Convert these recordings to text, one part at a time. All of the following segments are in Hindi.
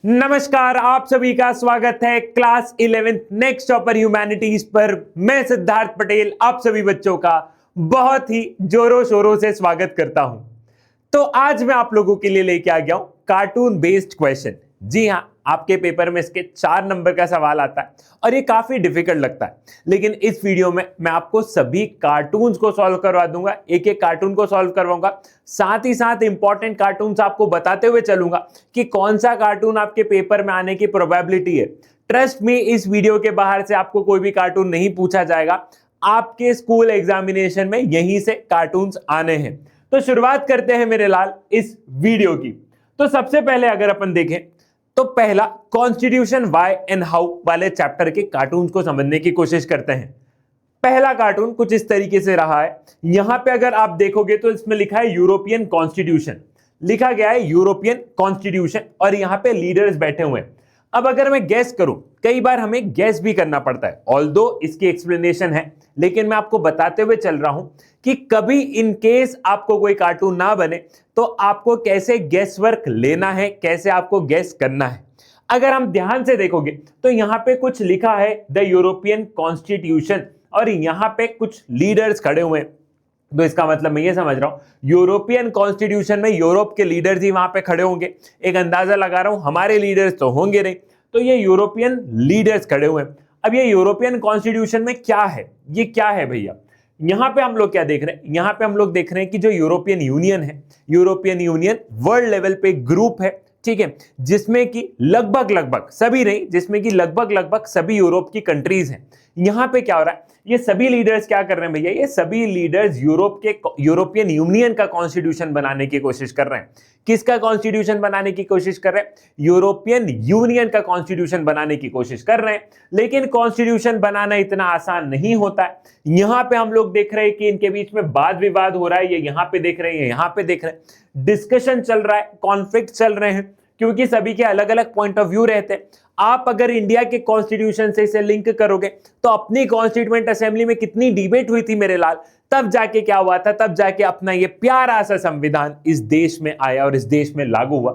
नमस्कार, आप सभी का स्वागत है क्लास 11 नेक्स्ट टॉपर ह्यूमैनिटीज पर। मैं सिद्धार्थ पटेल आप सभी बच्चों का बहुत ही जोरों शोरों से स्वागत करता हूं। तो आज मैं आप लोगों के लिए लेके आ गया हूं कार्टून बेस्ड क्वेश्चन। जी हां, आपके पेपर में इसके 4 नंबर का सवाल आता है और ये काफी डिफिकल्ट लगता है, लेकिन इस वीडियो में मैं आपको सभी कार्टून्स को सॉल्व करवा दूंगा, एक एक कार्टून को सॉल्व करवाऊंगा। साथ ही साथ इंपॉर्टेंट कार्टून्स आपको बताते हुए चलूंगा कि कौन सा कार्टून आपके पेपर में आने की प्रोबेबिलिटी है। ट्रस्ट मी, इस वीडियो के बाहर से आपको कोई भी कार्टून नहीं पूछा जाएगा, आपके स्कूल एग्जामिनेशन में यहीं से कार्टून्स आने हैं। तो शुरुआत करते हैं मेरे लाल इस वीडियो की। तो सबसे पहले अगर अपन देखें तो पहला कॉन्स्टिट्यूशन व्हाई एंड हाउ वाले चैप्टर के कार्टून को समझने की कोशिश करते हैं। पहला कार्टून कुछ इस तरीके से रहा है। यहां पे अगर आप देखोगे तो इसमें लिखा है यूरोपियन कॉन्स्टिट्यूशन, लिखा गया है यूरोपियन कॉन्स्टिट्यूशन और यहां पे लीडर्स बैठे हुए हैं। अब अगर मैं गैस करूं, कई बार हमें गैस भी करना पड़ता है, ऑल्दो इसकी एक्सप्लेनेशन है, लेकिन मैं आपको बताते हुए चल रहा हूं कि कभी इन केस आपको कोई कार्टून ना बने तो आपको कैसे गैस वर्क लेना है, कैसे आपको गैस करना है। अगर हम ध्यान से देखोगे तो यहां पे कुछ लिखा है द यूरोपियन कॉन्स्टिट्यूशन और यहां पे कुछ लीडर्स खड़े हुए हैं। तो इसका मतलब मैं ये समझ रहा हूं यूरोपियन कॉन्स्टिट्यूशन में यूरोप के लीडर्स ही वहां पे खड़े होंगे। एक अंदाजा लगा रहा हूं, हमारे लीडर्स तो होंगे नहीं, तो ये यूरोपियन लीडर्स खड़े हुए हैं। अब ये यूरोपियन कॉन्स्टिट्यूशन में क्या है, ये क्या है भैया? यहां पे हम लोग क्या देख रहे हैं? यहां पे हम लोग देख रहे हैं कि जो यूरोपियन यूनियन है, यूरोपियन यूनियन वर्ल्ड लेवल पे ग्रुप है, ठीक है, जिसमें कि लगभग सभी नहीं, जिसमें कि लगभग सभी यूरोप की कंट्रीज हैं। यहां पे क्या हो रहा है, ये सभी लीडर्स क्या कर रहे हैं भैया? ये सभी लीडर्स यूरोपियन यूनियन का कॉन्स्टिट्यूशन बनाने की कोशिश कर रहे हैं। किसका कॉन्स्टिट्यूशन बनाने की कोशिश कर रहे हैं? यूरोपियन यूनियन का कॉन्स्टिट्यूशन बनाने की कोशिश कर रहे हैं। लेकिन कॉन्स्टिट्यूशन बनाना इतना आसान नहीं होता है। यहां पे हम लोग देख रहे हैं कि इनके बीच में वाद विवाद हो रहा है, ये यहां पे देख रहे हैं, यहां पे देख रहे हैं, डिस्कशन चल रहा है, कॉन्फ्लिक्ट चल रहे हैं, क्योंकि सभी के अलग अलग पॉइंट ऑफ व्यू रहते हैं। आप अगर इंडिया के कॉन्स्टिट्यूशन से इसे लिंक करोगे तो अपनी कॉन्स्टिट्यूएंट असेंबली में कितनी डिबेट हुई थी मेरे लाल, तब जाके क्या हुआ था, तब जाके अपना ये प्यारा सा संविधान इस देश में आया और इस देश में लागू हुआ।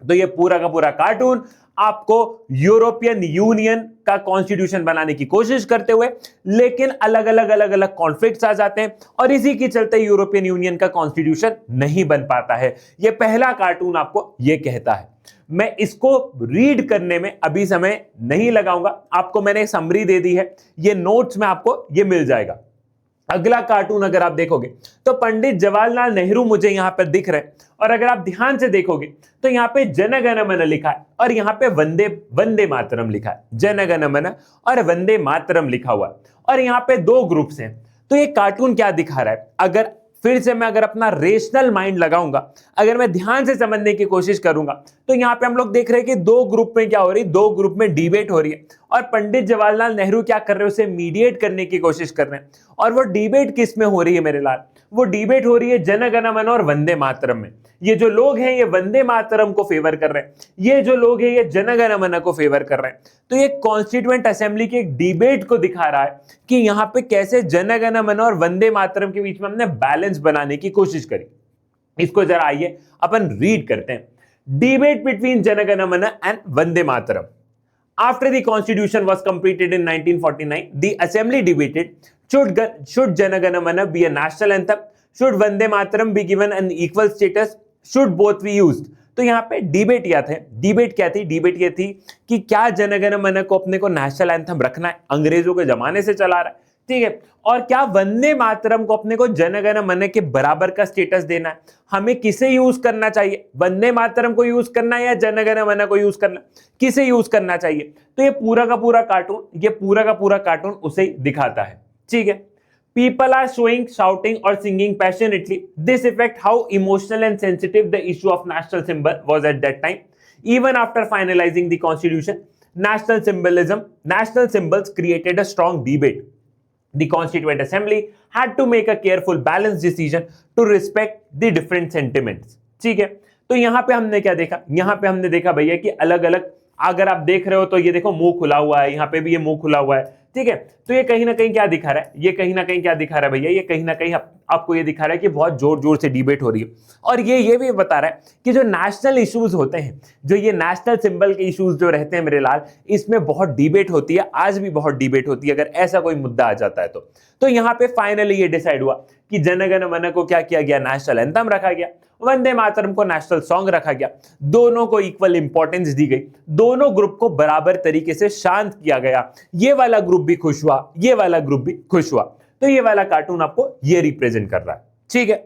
तो ये पूरा का पूरा कार्टून आपको यूरोपियन यूनियन का कॉन्स्टिट्यूशन बनाने की कोशिश करते हुए, लेकिन अलग अलग कॉन्फ्लिक्ट्स आ जाते हैं और इसी के चलते यूरोपियन यूनियन का कॉन्स्टिट्यूशन नहीं बन पाता है। ये पहला कार्टून आपको ये कहता है। मैं इसको रीड करने में अभी समय नहीं लगाऊंगा, आपको मैंने समरी दे दी है, ये नोट्स में आपको ये मिल जाएगा। अगला कार्टून अगर आप देखोगे तो पंडित जवाहरलाल नेहरू मुझे यहां पर दिख रहे हैं और अगर आप ध्यान से देखोगे तो यहां पे जन गण मन लिखा है और यहां पे वंदे मातरम लिखा है। जन गण मन और वंदे मातरम लिखा हुआ है और यहां पे 2 ग्रुप्स हैं। तो ये कार्टून क्या दिखा रहा है? अगर फिर से मैं अगर अपना रेशनल माइंड लगाऊंगा, अगर मैं ध्यान से समझने की कोशिश करूंगा, तो यहां पे हम लोग देख रहे हैं कि 2 ग्रुप में क्या हो रही है, 2 ग्रुप में डिबेट हो रही है और पंडित जवाहरलाल नेहरू क्या कर रहे हैं, उसे मीडिएट करने की कोशिश कर रहे हैं। और वो डिबेट किस में हो रही है मेरे लाल? वो डिबेट हो रही है जन गण मन और वंदे मातरम में। ये जो लोग हैं ये वंदे मातरम को फेवर कर रहे हैं, ये जो लोग हैं ये जन गण मन को फेवर कर रहे हैं। तो ये कॉन्स्टिट्यूएंट असेंबली की एक डिबेट को दिखा रहा है कि यहां पे कैसे जन गण मन और वंदे मातरम के बीच में हमने बैलेंस बनाने की कोशिश करी। इसको जरा आइए अपन रीड करते हैं। डिबेट बिटवीन जन गण मन and Vande Mataram. After the constitution was completed in 1949, the assembly debated should Jana Gana Mana be a national anthem, should Vande Mataram be given an equal status, should both be used। तो यहाँ पे डिबेट क्या थे? डिबेट क्या थी? डिबेट ये थी कि क्या जन गण मन को अपने को नेशनल एंथम रखना है, अंग्रेजों के जमाने से चला रहा है, ठीक है, और क्या वंदे मातरम को अपने को जन गण मन के बराबर का स्टेटस देना है। हमें किसे यूज करना चाहिए? वंदे मातरम को यूज करना है या जन गण मन को यूज करना, किसे यूज करना चाहिए? तो ये पूरा का पूरा कार्टून उसे दिखाता है, ठीक है। पीपल आर शोइंग, शाउटिंग और singing passionately, this effect how emotional and sensitive the issue of national symbol was at that time. Even after finalising the constitution, national symbols created a strong debate. The Constituent Assembly had to make a careful, balanced decision to respect the different sentiments। ठीक है, तो यहां पे हमने क्या देखा? यहां पे हमने देखा भैया कि अलग अलग, अगर आप देख रहे हो तो ये देखो मुंह खुला हुआ है, यहां पे भी ये मुंह खुला हुआ है, ठीक है। तो ये कहीं ना कहीं क्या दिखा रहा है, ये कहीं ना कहीं क्या दिखा रहा है भैया, ये कहीं ना कहीं आपको ये दिखा रहा है कि बहुत जोर जोर से डिबेट हो रही है। और ये भी बता रहा है कि जो नेशनल इश्यूज होते हैं, जो ये नेशनल सिंबल के इश्यूज जो रहते हैं मेरे लाल, इसमें बहुत डिबेट होती है, आज भी बहुत डिबेट होती है अगर ऐसा कोई मुद्दा आ जाता है तो यहाँ पे फाइनली ये डिसाइड हुआ कि जन गण मन को क्या किया गया, नेशनल एंथम रखा गया, वंदे मातरम को नेशनल सॉन्ग रखा गया, दोनों को इक्वल इंपॉर्टेंस दी गई, दोनों ग्रुप को बराबर तरीके से शांत किया गया, ये वाला ग्रुप भी खुश हुआ, ये वाला ग्रुप भी खुश हुआ। तो ये वाला कार्टून आपको ये रिप्रेजेंट कर रहा है, ठीक है।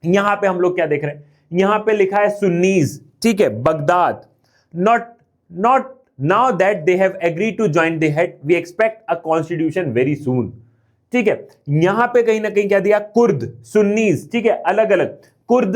यहां पे हम लोग क्या देख रहे हैं, यहां पे लिखा है सुन्नीज, ठीक है, Baghdad, not now that they have agreed to join the head we expect a constitution very soon, ठीक है। यहां पे कहीं ना कहीं क्या दिया, कुर्द, सुन्नीज, ठीक है, अलग अलग, कुर्द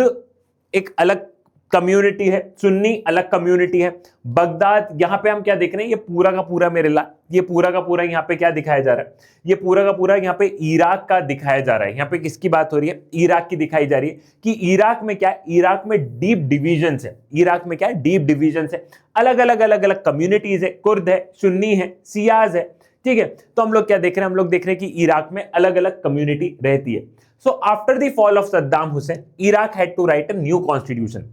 एक अलग कम्युनिटी है, सुन्नी अलग कम्युनिटी है, बगदाद, यहां पे हम क्या देख रहे हैं, ये पूरा का पूरा मेरे ला, ये पूरा का पूरा यहां पे क्या दिखाया जा रहा है, ये पूरा का पूरा यहां पे इराक का दिखाया जा रहा है। यहां पे किसकी बात हो रही है, इराक की दिखाई जा रही है कि इराक में क्या है, इराक में डीप डिवीजन है, इराक में क्या है, डीप डिवीजन है, अलग अलग कम्युनिटीज है, कुर्द है, सुन्नी है, सियाज है, ठीक है। तो हम लोग क्या देख रहे हैं, हम लोग देख रहे हैं कि इराक में अलग अलग कम्युनिटी रहती है। So after the fall of Saddam Hussein, Iraq had to write a new constitution.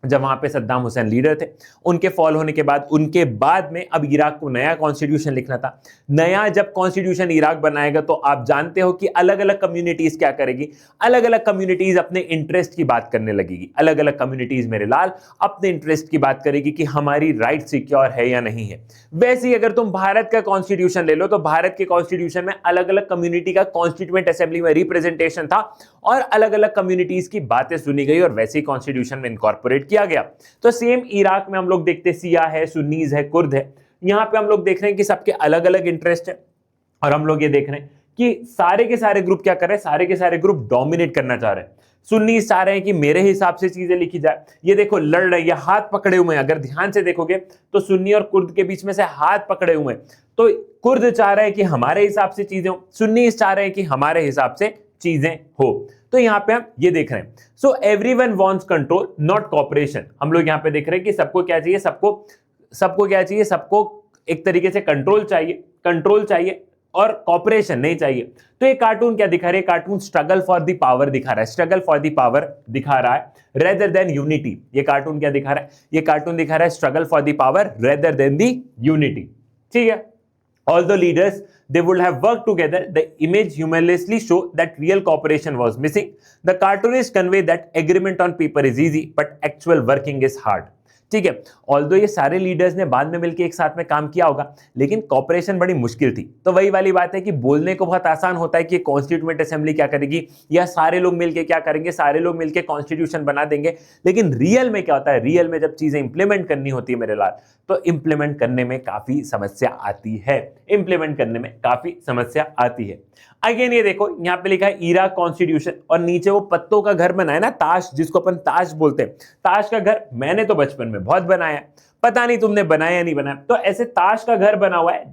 जब वहां पे सद्दाम हुसैन लीडर थे, उनके फॉल होने के बाद, उनके बाद में अब इराक को नया कॉन्स्टिट्यूशन लिखना था। नया जब कॉन्स्टिट्यूशन इराक बनाएगा तो आप जानते हो कि अलग अलग कम्युनिटीज क्या करेगी, अलग अलग कम्युनिटीज अपने इंटरेस्ट की बात करने लगेगी, अलग अलग कम्युनिटीज मेरे लाल अपने इंटरेस्ट की बात करेगी कि हमारी राइट सिक्योर है या नहीं है। वैसे ही अगर तुम भारत का कॉन्स्टिट्यूशन ले लो तो भारत के कॉन्स्टिट्यूशन में अलग अलग कम्युनिटी का कॉन्स्टिट्यूएंट असेंबली में रिप्रेजेंटेशन था और अलग अलग कम्युनिटीज की बातें सुनी गई और वैसे ही कॉन्स्टिट्यूशन में इनकॉर्पोरेट किया गया। तो सेम इराक में हम लोग देखते सिया है, सुन्नीज है, कुर्द है, यहां पे हम लोग देख रहे हैं कि सबके अलग अलग इंटरेस्ट है और हम लोग ये देख रहे हैं कि सारे के सारे ग्रुप क्या कर रहे हैं, सारे के सारे ग्रुप डोमिनेट करना चाह रहे हैं। सुन्नी चाह रहे हैं कि मेरे हिसाब से चीजें लिखी जाए, ये देखो लड़ रहे हैं, हाथ पकड़े हुए हैं, अगर ध्यान से देखोगे तो सुन्नी और कुर्द के बीच में से हाथ पकड़े हुए हैं। तो कुर्द चाह रहे हैं कि हमारे हिसाब से चीजें हो, सुन्नी चाह रहे हैं कि हमारे हिसाब से चीजें हो। तो यहां पे हम ये देख रहे हैं, so everyone wants control not cooperation. हम लोग यहां पे देख रहे हैं कि सबको क्या चाहिए, सबको क्या चाहिए, सबको एक तरीके से कंट्रोल चाहिए और कॉपरेशन नहीं चाहिए। तो ये कार्टून क्या दिखा रहा है, cartoon struggle for the power दिखा रहा है, स्ट्रगल फॉर द पावर दिखा रहा है रेदर देन यूनिटी। ये कार्टून क्या दिखा रहा है, ये कार्टून दिखा रहा है struggle for the power rather than the unity, ठीक है। Although leaders they would have worked together, the image humorously show that real cooperation was missing. The cartoonist convey that agreement on paper is easy, but actual working is hard. ठीक है, ऑल्दो ये सारे लीडर्स ने बाद में मिलकर एक साथ में काम किया होगा, लेकिन कॉपरेशन बड़ी मुश्किल थी। तो वही वाली बात है कि बोलने को बहुत आसान होता है कि कॉन्स्टिट्यूएंट असेंबली क्या करेगी या सारे लोग मिलकर क्या करेंगे, सारे लोग मिलकर कॉन्स्टिट्यूशन बना देंगे, लेकिन रियल में क्या होता है, रियल में जब चीजें इंप्लीमेंट करनी होती है मेरे लाल, तो इंप्लीमेंट करने में काफी समस्या आती है, इंप्लीमेंट करने में काफी समस्या आती है। अगेन ये देखो यहाँ पे लिखा है इराक कॉन्स्टिट्यूशन और नीचे वो पत्तों का घर बनाया ना, ताश, जिसको अपन ताश बोलते हैं, ताश का घर मैंने तो बचपन में बहुत बनाया, पता नहीं तुमने बनाया या नहीं बनाया। तो ऐसे ताश का घर बना हुआ है,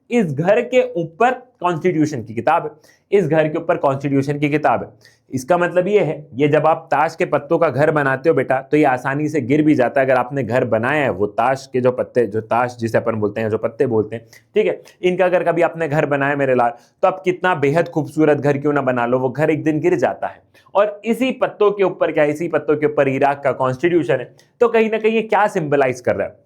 इस घर के ऊपर कॉन्स्टिट्यूशन की किताब है, इस घर के ऊपर कॉन्स्टिट्यूशन की किताब है। इसका मतलब ये है, ये जब आप ताश के पत्तों का घर बनाते हो बेटा, तो ये आसानी से गिर भी जाता है। अगर आपने घर बनाया है, वो ताश के जो पत्ते, जो ताश जिसे अपन बोलते हैं, जो पत्ते बोलते हैं, ठीक है, इनका अगर कभी आपने घर बनाया मेरे लाल, तो आप कितना बेहद खूबसूरत घर क्यों ना बना लो, वो घर एक दिन गिर जाता है। और इसी पत्तों के ऊपर क्या, इसी पत्तों के ऊपर इराक का कॉन्स्टिट्यूशन है। तो कहीं ना कहीं ये क्या सिंबलाइज कर रहा है,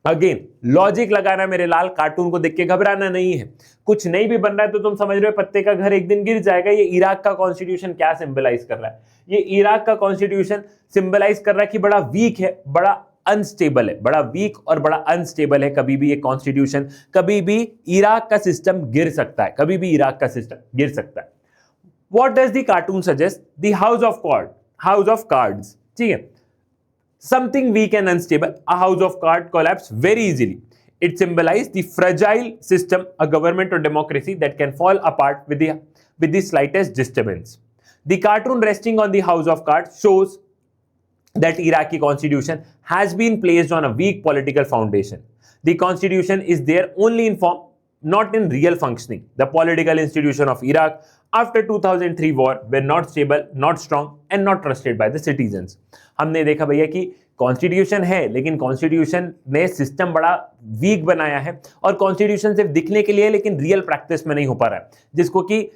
अगेन लॉजिक लगाना मेरे लाल, कार्टून को देख के घबराना नहीं है। कुछ नहीं भी बन रहा है तो तुम समझ रहे हो पत्ते का घर एक दिन गिर जाएगा। ये इराक का कॉन्स्टिट्यूशन क्या सिंबलाइज कर रहा है, ये इराक का कॉन्स्टिट्यूशन सिंबलाइज कर रहा है कि बड़ा वीक है, बड़ा अनस्टेबल है, बड़ा वीक और बड़ा अनस्टेबल है। कभी भी ये कॉन्स्टिट्यूशन, कभी भी इराक का सिस्टम गिर सकता है, कभी भी इराक का सिस्टम गिर सकता है। What does the cartoon suggest, the house of cards, ठीक है, something weak and unstable, a house of cards collapse very easily. It symbolizes the fragile system, a government or democracy that can fall apart with the slightest disturbance. The cartoon resting on the house of cards shows that Iraqi constitution has been placed on a weak political foundation. The constitution is there only in form, not in real functioning. The political institution of Iraq after 2003 war were not stable, not strong and not trusted by the citizens. हमने देखा भैया कि कॉन्स्टिट्यूशन है लेकिन कॉन्स्टिट्यूशन ने सिस्टम बड़ा वीक बनाया है और कॉन्स्टिट्यूशन सिर्फ दिखने के लिए लेकिन रियल प्रैक्टिस में नहीं हो पा रहा है, जिसको कि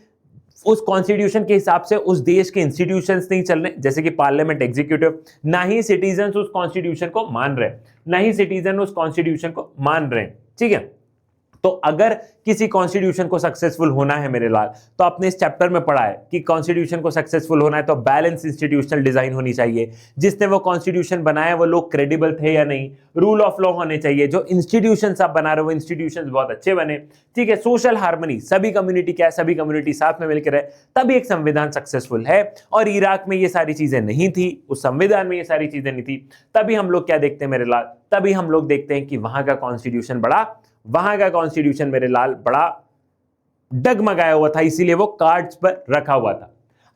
उस कॉन्स्टिट्यूशन के हिसाब से उस देश के इंस्टीट्यूशंस नहीं चल रहे, जैसे कि पार्लियामेंट, एग्जीक्यूटिव, ना ही सिटीजन उस कॉन्स्टिट्यूशन को मान रहे, ना ही सिटीजन उस कॉन्स्टिट्यूशन को मान रहे। ठीक है, तो अगर किसी कॉन्स्टिट्यूशन को सक्सेसफुल होना है मेरे लाल, तो आपने इस चैप्टर में पढ़ा है कि कॉन्स्टिट्यूशन को सक्सेसफुल होना है तो बैलेंस इंस्टीट्यूशनल डिजाइन होनी चाहिए, जिसने वो कॉन्स्टिट्यूशन बनाया वो लोग क्रेडिबल थे या नहीं, रूल ऑफ लॉ होने चाहिए, जो इंस्टीट्यूशंस आप बना रहे हो वो इंस्टीट्यूशंस बहुत अच्छे बने। ठीक है, सोशल हार्मनी, सभी कम्युनिटी क्या है, सभी कम्युनिटी साथ में मिलकर रहे, तभी एक संविधान सक्सेसफुल है। और इराक में ये सारी चीजें नहीं थी, उस संविधान में ये सारी चीजें नहीं थी, तभी हम लोग क्या देखते हैं मेरे लाल, तभी हम लोग देखते हैं कि वहां का कॉन्स्टिट्यूशन मेरे लाल बड़ा डगमगाया हुआ था, इसीलिए वो कार्ड्स पर रखा हुआ था।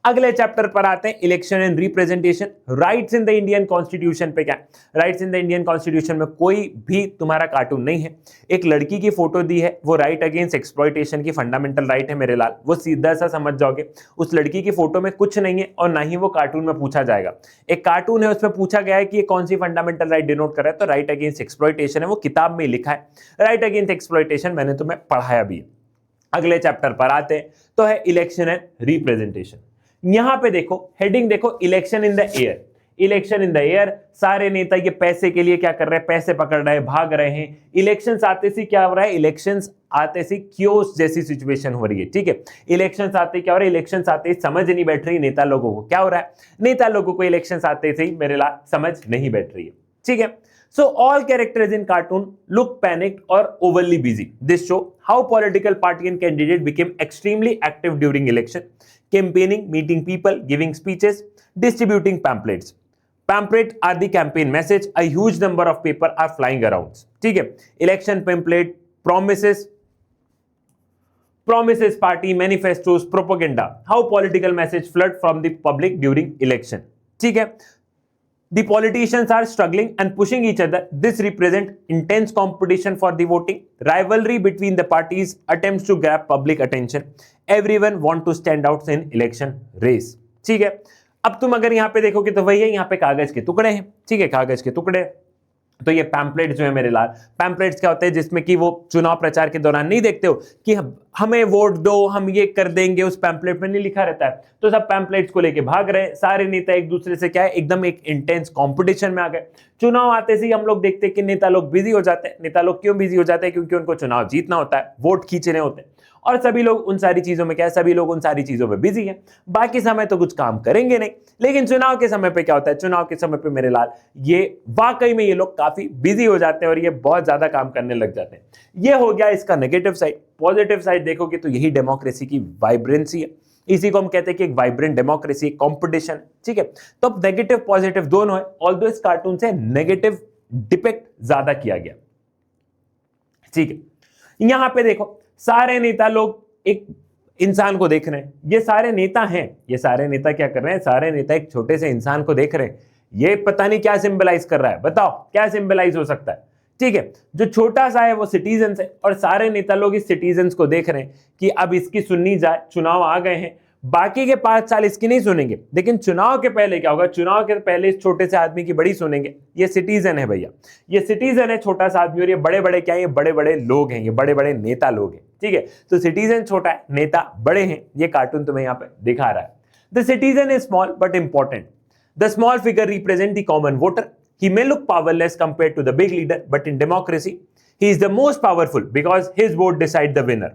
अगले चैप्टर पर आते हैं, election and representation. Rights in the Indian constitution पे क्या, rights in the Indian constitution में कोई भी तुम्हारा कार्टून नहीं है। एक लड़की की फोटो दी है, वो राइट अगेंस्ट एक्सप्लॉइटेशन की फंडामेंटल राइट है मेरे लाल, वो सीधा सा समझ जाओगे। उस लड़की की फोटो में कुछ नहीं है और ना ही वो कार्टून में पूछा जाएगा। एक कार्टून है उसमें पूछा गया है कि ये कौन सी फंडामेंटल राइट डिनोट कर रहा है, तो राइट अगेंस्ट एक्सप्लॉइटेशन है, वो किताब में लिखा है। राइट अगेंस्ट एक्सप्लॉइटेशन मैंने तुम्हें पढ़ाया भी। अगले चैप्टर पर आते हैं तो है इलेक्शन एंड रिप्रेजेंटेशन। यहां पे देखो हेडिंग देखो, election in the air. Election in the air, सारे नेता ये पैसे के लिए क्या कर रहे हैं, पैसे पकड़ रहे हैं, भाग रहे हैं। इलेक्शंस आते से क्या हो रहा है, इलेक्शंस आते से क्योस जैसी सिचुएशन हो रही है। ठीक है, इलेक्शंस आते क्या हो रहा है, इलेक्शंस आते ही समझ नहीं बैठ रही नेता लोगों को। क्या हो रहा है, नेता लोगों को इलेक्शंस आते से ही मेरे लाल समझ नहीं बैठ रही है। ठीक है, so all characters in cartoon look panicked or overly busy. This show how political party and candidate became extremely active during election, campaigning, meeting people, giving speeches, distributing pamphlets. Pamphlets are the campaign message. A huge number of paper are flying around. ठीक है, election pamphlet, promises, party manifestos, propaganda. How political message flood from the public during election. ठीक है, the politicians are struggling and pushing each other. This represents intense competition for the voting, rivalry between the parties, attempts to grab public attention. Everyone want to stand out in election race. ठीक है, अब तुम अगर यहाँ पे देखोगे तो वही है, यहाँ पे कागज के टुकड़े हैं। ठीक है, कागज के टुकड़े, तो ये पैम्पलेट जो है मेरे लाल, पैम्पलेट्स क्या होते हैं, जिसमें कि वो चुनाव प्रचार के दौरान नहीं देखते हो कि हमें वोट दो, हम ये कर देंगे, उस पैम्पलेट में नहीं लिखा रहता है। तो सब पैम्पलेट्स को लेके भाग रहे, सारे नेता एक दूसरे से क्या है, एकदम एक इंटेंस कंपटीशन में आ गए। चुनाव आते से ही हम लोग देखते हैं कि नेता लोग बिजी हो जाते हैं। नेता लोग क्यों बिजी हो जाते हैं, क्योंकि उनको चुनाव जीतना होता है, वोट खींचने होते हैं, और सभी लोग उन सारी चीजों में क्या है, सभी लोग उन सारी चीजों में बिजी हैं। बाकी समय तो कुछ काम करेंगे नहीं, लेकिन चुनाव के समय पे क्या होता है, चुनाव के समय पे मेरे लाल ये वाकई में ये लोग काफी बिजी हो जाते हैं और ये बहुत ज्यादा काम करने लग जाते हैं। ये हो गया इसका नेगेटिव साइड। पॉजिटिव साइड देखोगे तो यही डेमोक्रेसी की वाइब्रेंसी है, इसी को हम कहते हैं कि एक वाइब्रेंट डेमोक्रेसी, कंपटीशन। ठीक है, तो अब नेगेटिव पॉजिटिव दोनों है, ऑल्दो इस कार्टून से नेगेटिव डिपिक्ट ज्यादा किया गया। ठीक है, यहां पे देखो सारे नेता लोग एक इंसान को देख रहे हैं, ये सारे नेता हैं, ये सारे नेता क्या कर रहे हैं, सारे नेता एक छोटे से इंसान को देख रहे हैं। ये पता नहीं क्या सिंबलाइज कर रहा है, बताओ क्या सिंबलाइज हो सकता है। ठीक है, जो छोटा सा है वो सिटीजन्स है और सारे नेता लोग इस सिटीजन्स को देख रहे हैं कि अब इसकी सुननी जाए, चुनाव आ गए हैं, बाकी के 5 साल इसकी नहीं सुनेंगे, लेकिन चुनाव के पहले क्या होगा, चुनाव के पहले इस छोटे से आदमी की बड़ी सुनेंगे। ये सिटीजन है भैया, ये सिटीजन है, छोटा सा आदमी, और ये बड़े बड़े क्या है, ये बड़े बड़े लोग हैं, ये बड़े बड़े नेता लोग हैं। ठीक है, तो सिटीजन छोटा है, नेता बड़े हैं, ये कार्टून तुम्हें यहाँ पे दिखा रहा है। The citizen is small but important. The small figure represent the common voter. He may look powerless compared to the big leader, but in democracy, he is the most powerful because his vote decides the winner.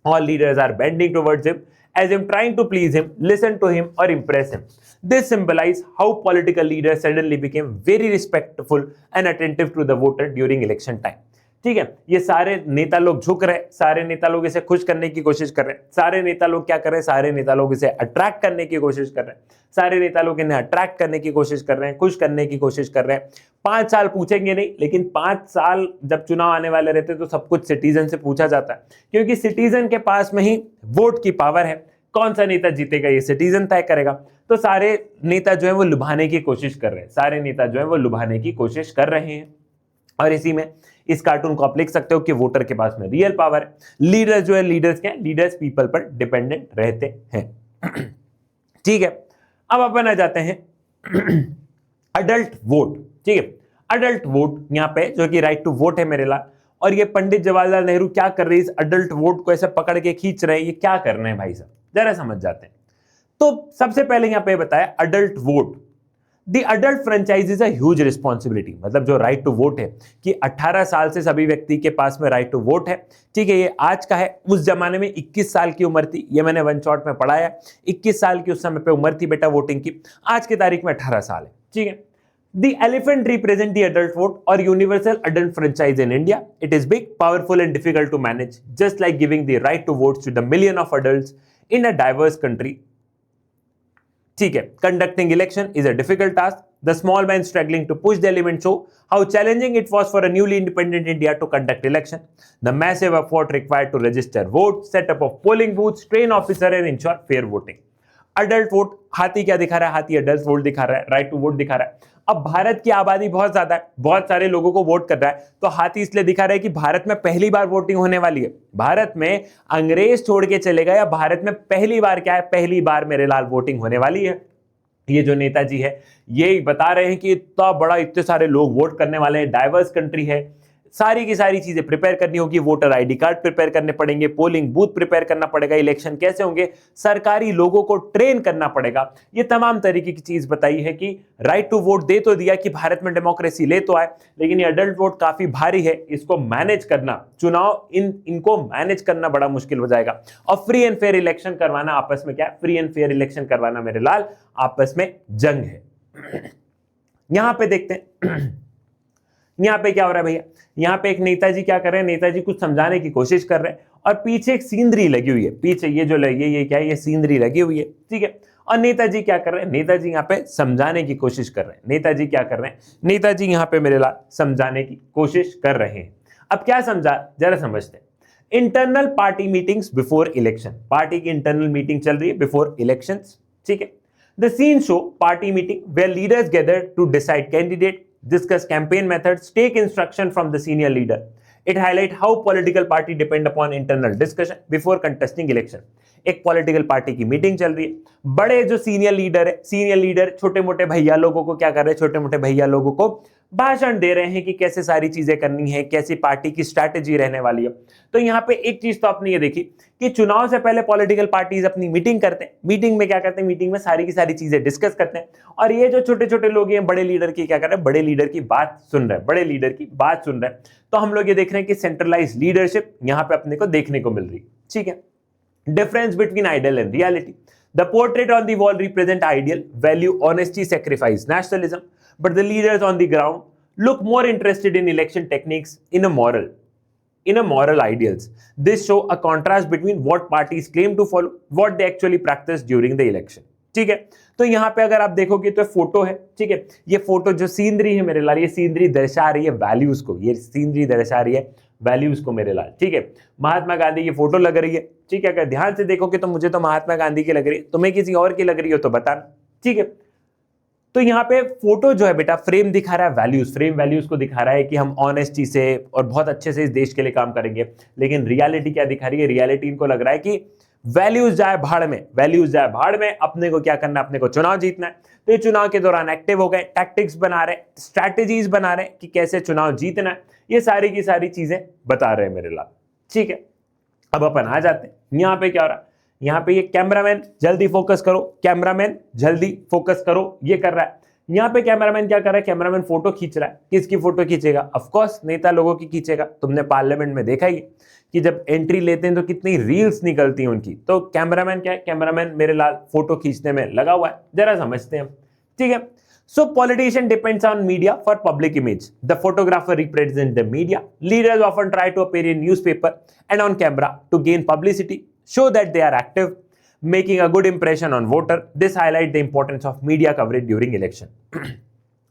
All leaders are bending towards him as if trying to please him, listen to him, or impress him. This symbolizes how political leaders suddenly became very respectful and attentive to the voter during election time. ठीक है, ये सारे नेता लोग झुक रहे, सारे नेता लोग इसे खुश करने की कोशिश कर रहे हैं, सारे नेता लोग क्या कर रहे हैं, सारे नेता लोग इसे अट्रैक्ट करने की कोशिश कर रहे हैं, सारे नेता लोग इन्हें अट्रैक्ट करने की कोशिश कर रहे हैं, खुश करने की कोशिश कर रहे हैं। 5 साल पूछेंगे नहीं, लेकिन 5 साल जब चुनाव आने वाले रहते तो सब कुछ सिटीजन से पूछा जाता है, क्योंकि सिटीजन के पास में ही वोट की पावर है। कौन सा नेता जीतेगा ये सिटीजन तय करेगा। तो सारे नेता जो है वो लुभाने की कोशिश कर रहे हैं, सारे नेता जो है वो लुभाने की कोशिश कर रहे हैं। और इसी में इस कार्टून को आप लिख सकते हो कि वोटर के पास में रियल पावर है, लीडर्स जो है, लीडर्स क्या है, लीडर्स पीपल पर डिपेंडेंट रहते हैं। ठीक है, अब अपन आ जाते हैं अडल्ट वोट। ठीक है, अडल्ट वोट यहां पे जो कि राइट टू वोट है मेरे लाल, और ये पंडित जवाहरलाल नेहरू क्या कर रहे हैं, इस अडल्ट वोट को ऐसे पकड़ के खींच रहे हैं, ये क्या कर रहे हैं भाई साहब, जरा समझ जाते हैं। तो सबसे पहले यहां पे बताया adult vote, the adult franchise is a huge responsibility, मतलब जो राइट टू वोट है कि 18 साल से सभी व्यक्ति के पास में राइट टू वोट है। ठीक है, ये आज का है, उस जमाने में 21 साल की उम्र थी, ये मैंने वन शॉट में पढ़ाया, 21 साल की उस समय पे उम्र थी बेटा वोटिंग की, आज की तारीख में 18 साल है। ठीक है, The elephant represent the adult vote or universal adult franchise in India. It is big, powerful and difficult to manage, just like giving the right to vote to the million of adults in a diverse country. ठीक है, conducting election is a difficult task. The small man struggling to push the element show how challenging it was for a newly independent India to conduct election. The massive effort required to register votes, set up of polling booths, train officer and ensure fair voting. Adult vote, हाथी क्या दिखा रहा है, हाथी अडल्ट वोट दिखा रहा है, राइट टू वोट दिखा रहा है। अब भारत की आबादी बहुत ज्यादा है, बहुत सारे लोगों को वोट कर रहा है, तो हाथी इसलिए दिखा रहा है कि भारत में पहली बार वोटिंग होने वाली है, भारत में अंग्रेज छोड़ के चले गए, भारत में पहली बार क्या है, पहली बार मेरे लाल वोटिंग होने वाली है। ये जो नेताजी है ये बता रहे हैं कि इतना बड़ा, इतने सारे लोग वोट करने वाले हैं, डाइवर्स कंट्री है, सारी की सारी चीजें प्रिपेयर करनी होगी, वोटर आईडी कार्ड प्रिपेयर करने पड़ेंगे, पोलिंग बूथ प्रिपेयर करना पड़ेगा, इलेक्शन कैसे होंगे, सरकारी लोगों को ट्रेन करना पड़ेगा, ये तमाम तरीके की चीज बताई है कि राइट टू वोट दे तो दिया कि भारत में डेमोक्रेसी ले तो आए, लेकिन ये अडल्ट वोट काफी भारी है, इसको मैनेज करना, चुनाव इनको मैनेज करना बड़ा मुश्किल हो जाएगा। और फ्री एंड फेयर इलेक्शन करवाना आपस में क्या है, फ्री एंड फेयर इलेक्शन करवाना मेरे लाल आपस में जंग है। यहां पे देखते हैं यहां पे क्या हो रहा है भैया, यहां पे एक नेताजी क्या कर रहे हैं, नेताजी कुछ समझाने की कोशिश कर रहे हैं, और पीछे एक सीनरी लगी हुई है, पीछे ये जो लगी है ये क्या है, ये सीनरी लगी हुई है। ठीक है, और नेताजी क्या कर रहे हैं, नेताजी यहाँ पे समझाने की कोशिश कर रहे हैं, नेताजी क्या कर रहे हैं, नेताजी यहाँ पे मेरे लाल समझाने की कोशिश कर रहे हैं। अब क्या समझा, जरा समझते हैं। Internal party meetings before election, party की इंटरनल मीटिंग चल रही है बिफोर इलेक्शंस। ठीक है, the scene show party meeting where leaders gather to decide candidate, discuss campaign methods, take instruction from the senior leader. It highlight how political party depend upon internal discussion before contesting election. एक पॉलिटिकल पार्टी की मीटिंग चल रही है, बड़े जो सीनियर लीडर है, सीनियर लीडर छोटे मोटे भैया लोगों को क्या कर रहे हैं, छोटे मोटे भैया लोगों को भाषण दे रहे हैं कि कैसे सारी चीजें करनी है, कैसी पार्टी की स्ट्रैटेजी रहने वाली है। तो यहाँ पे एक चीज तो आपने ये देखी कि चुनाव से पहले पॉलिटिकल पार्टीज अपनी मीटिंग करते हैं, मीटिंग में क्या करते हैं, मीटिंग में सारी की सारी चीजें डिस्कस करते हैं, और ये जो छोटे छोटे लोग हैं बड़े लीडर की क्या कर रहे हैं, बड़े लीडर की बात सुन रहे हैं, बड़े लीडर की बात सुन रहे हैं। तो हम लोग ये देख रहे हैं कि सेंट्रलाइज लीडरशिप यहाँ पे अपने को देखने को मिल रही है। ठीक है, difference between ideal and reality. The portrait on the wall represent ideal, value, honesty, sacrifice, nationalism, but the leaders on the ground look more interested in election techniques, in a moral ideals. This show a contrast between what parties claim to follow, what they actually practice during the election. ठीक है, तो यहां पे अगर आप देखोगे तो फोटो है। ठीक है, ये फोटो जो सीनरी है मेरे लाल, ये सीनरी दर्शा रही है वैल्यूज को, ये सीनरी दर्शा रही है वैल्यूज को मेरे लाल। ठीक है, महात्मा गांधी की फोटो लग रही है। ठीक है, अगर ध्यान से देखोगे तो मुझे तो महात्मा गांधी की लग रही है, तुम्हें किसी और की लग रही हो तो बताना। ठीक है, तो यहाँ पे फोटो जो है बेटा फ्रेम दिखा रहा है वैल्यूज, फ्रेम वैल्यूज को दिखा रहा है कि हम ऑनेस्टी से और बहुत अच्छे से इस देश के लिए काम करेंगे, लेकिन रियलिटी क्या दिखा रही है, रियलिटी इनको लग रहा है कि वैल्यूज जाए भाड़ में, वैल्यूज जाए भाड़ में, अपने को क्या करना है, अपने को चुनाव जीतना है। तो ये चुनाव के दौरान एक्टिव हो गए, टैक्टिक्स बना रहे, स्ट्रैटेजीज बना रहे कि कैसे चुनाव जीतना है, ये सारी की सारी चीजें बता रहे हैं मेरे लाल। ठीक है, अब अपन आ जाते हैं यहाँ पे क्या हो रहा है, यहाँ पे ये कैमरामैन जल्दी फोकस करो, कैमरामैन जल्दी फोकस करो, ये कर रहा है। यहाँ पे कैमरामैन क्या कर रहा है, कैमरामैन फोटो खींच रहा है, किसकी फोटो खींचेगा, ऑफ कोर्स नेता लोगों की खींचेगा। तुमने पार्लियामेंट में देखा ही कि जब एंट्री लेते हैं तो कितनी रील्स निकलती हैं उनकी। तो कैमरामैन क्या है, कैमरामैन मेरे लाल फोटो खींचने में लगा हुआ है, जरा समझते हैं। ठीक है, so politician depends on media for public image. The photographer represents the media. Leaders often try to appear in newspaper and on camera to gain publicity, show that they are active, making a good impression on voter. This highlights the importance of media coverage during election.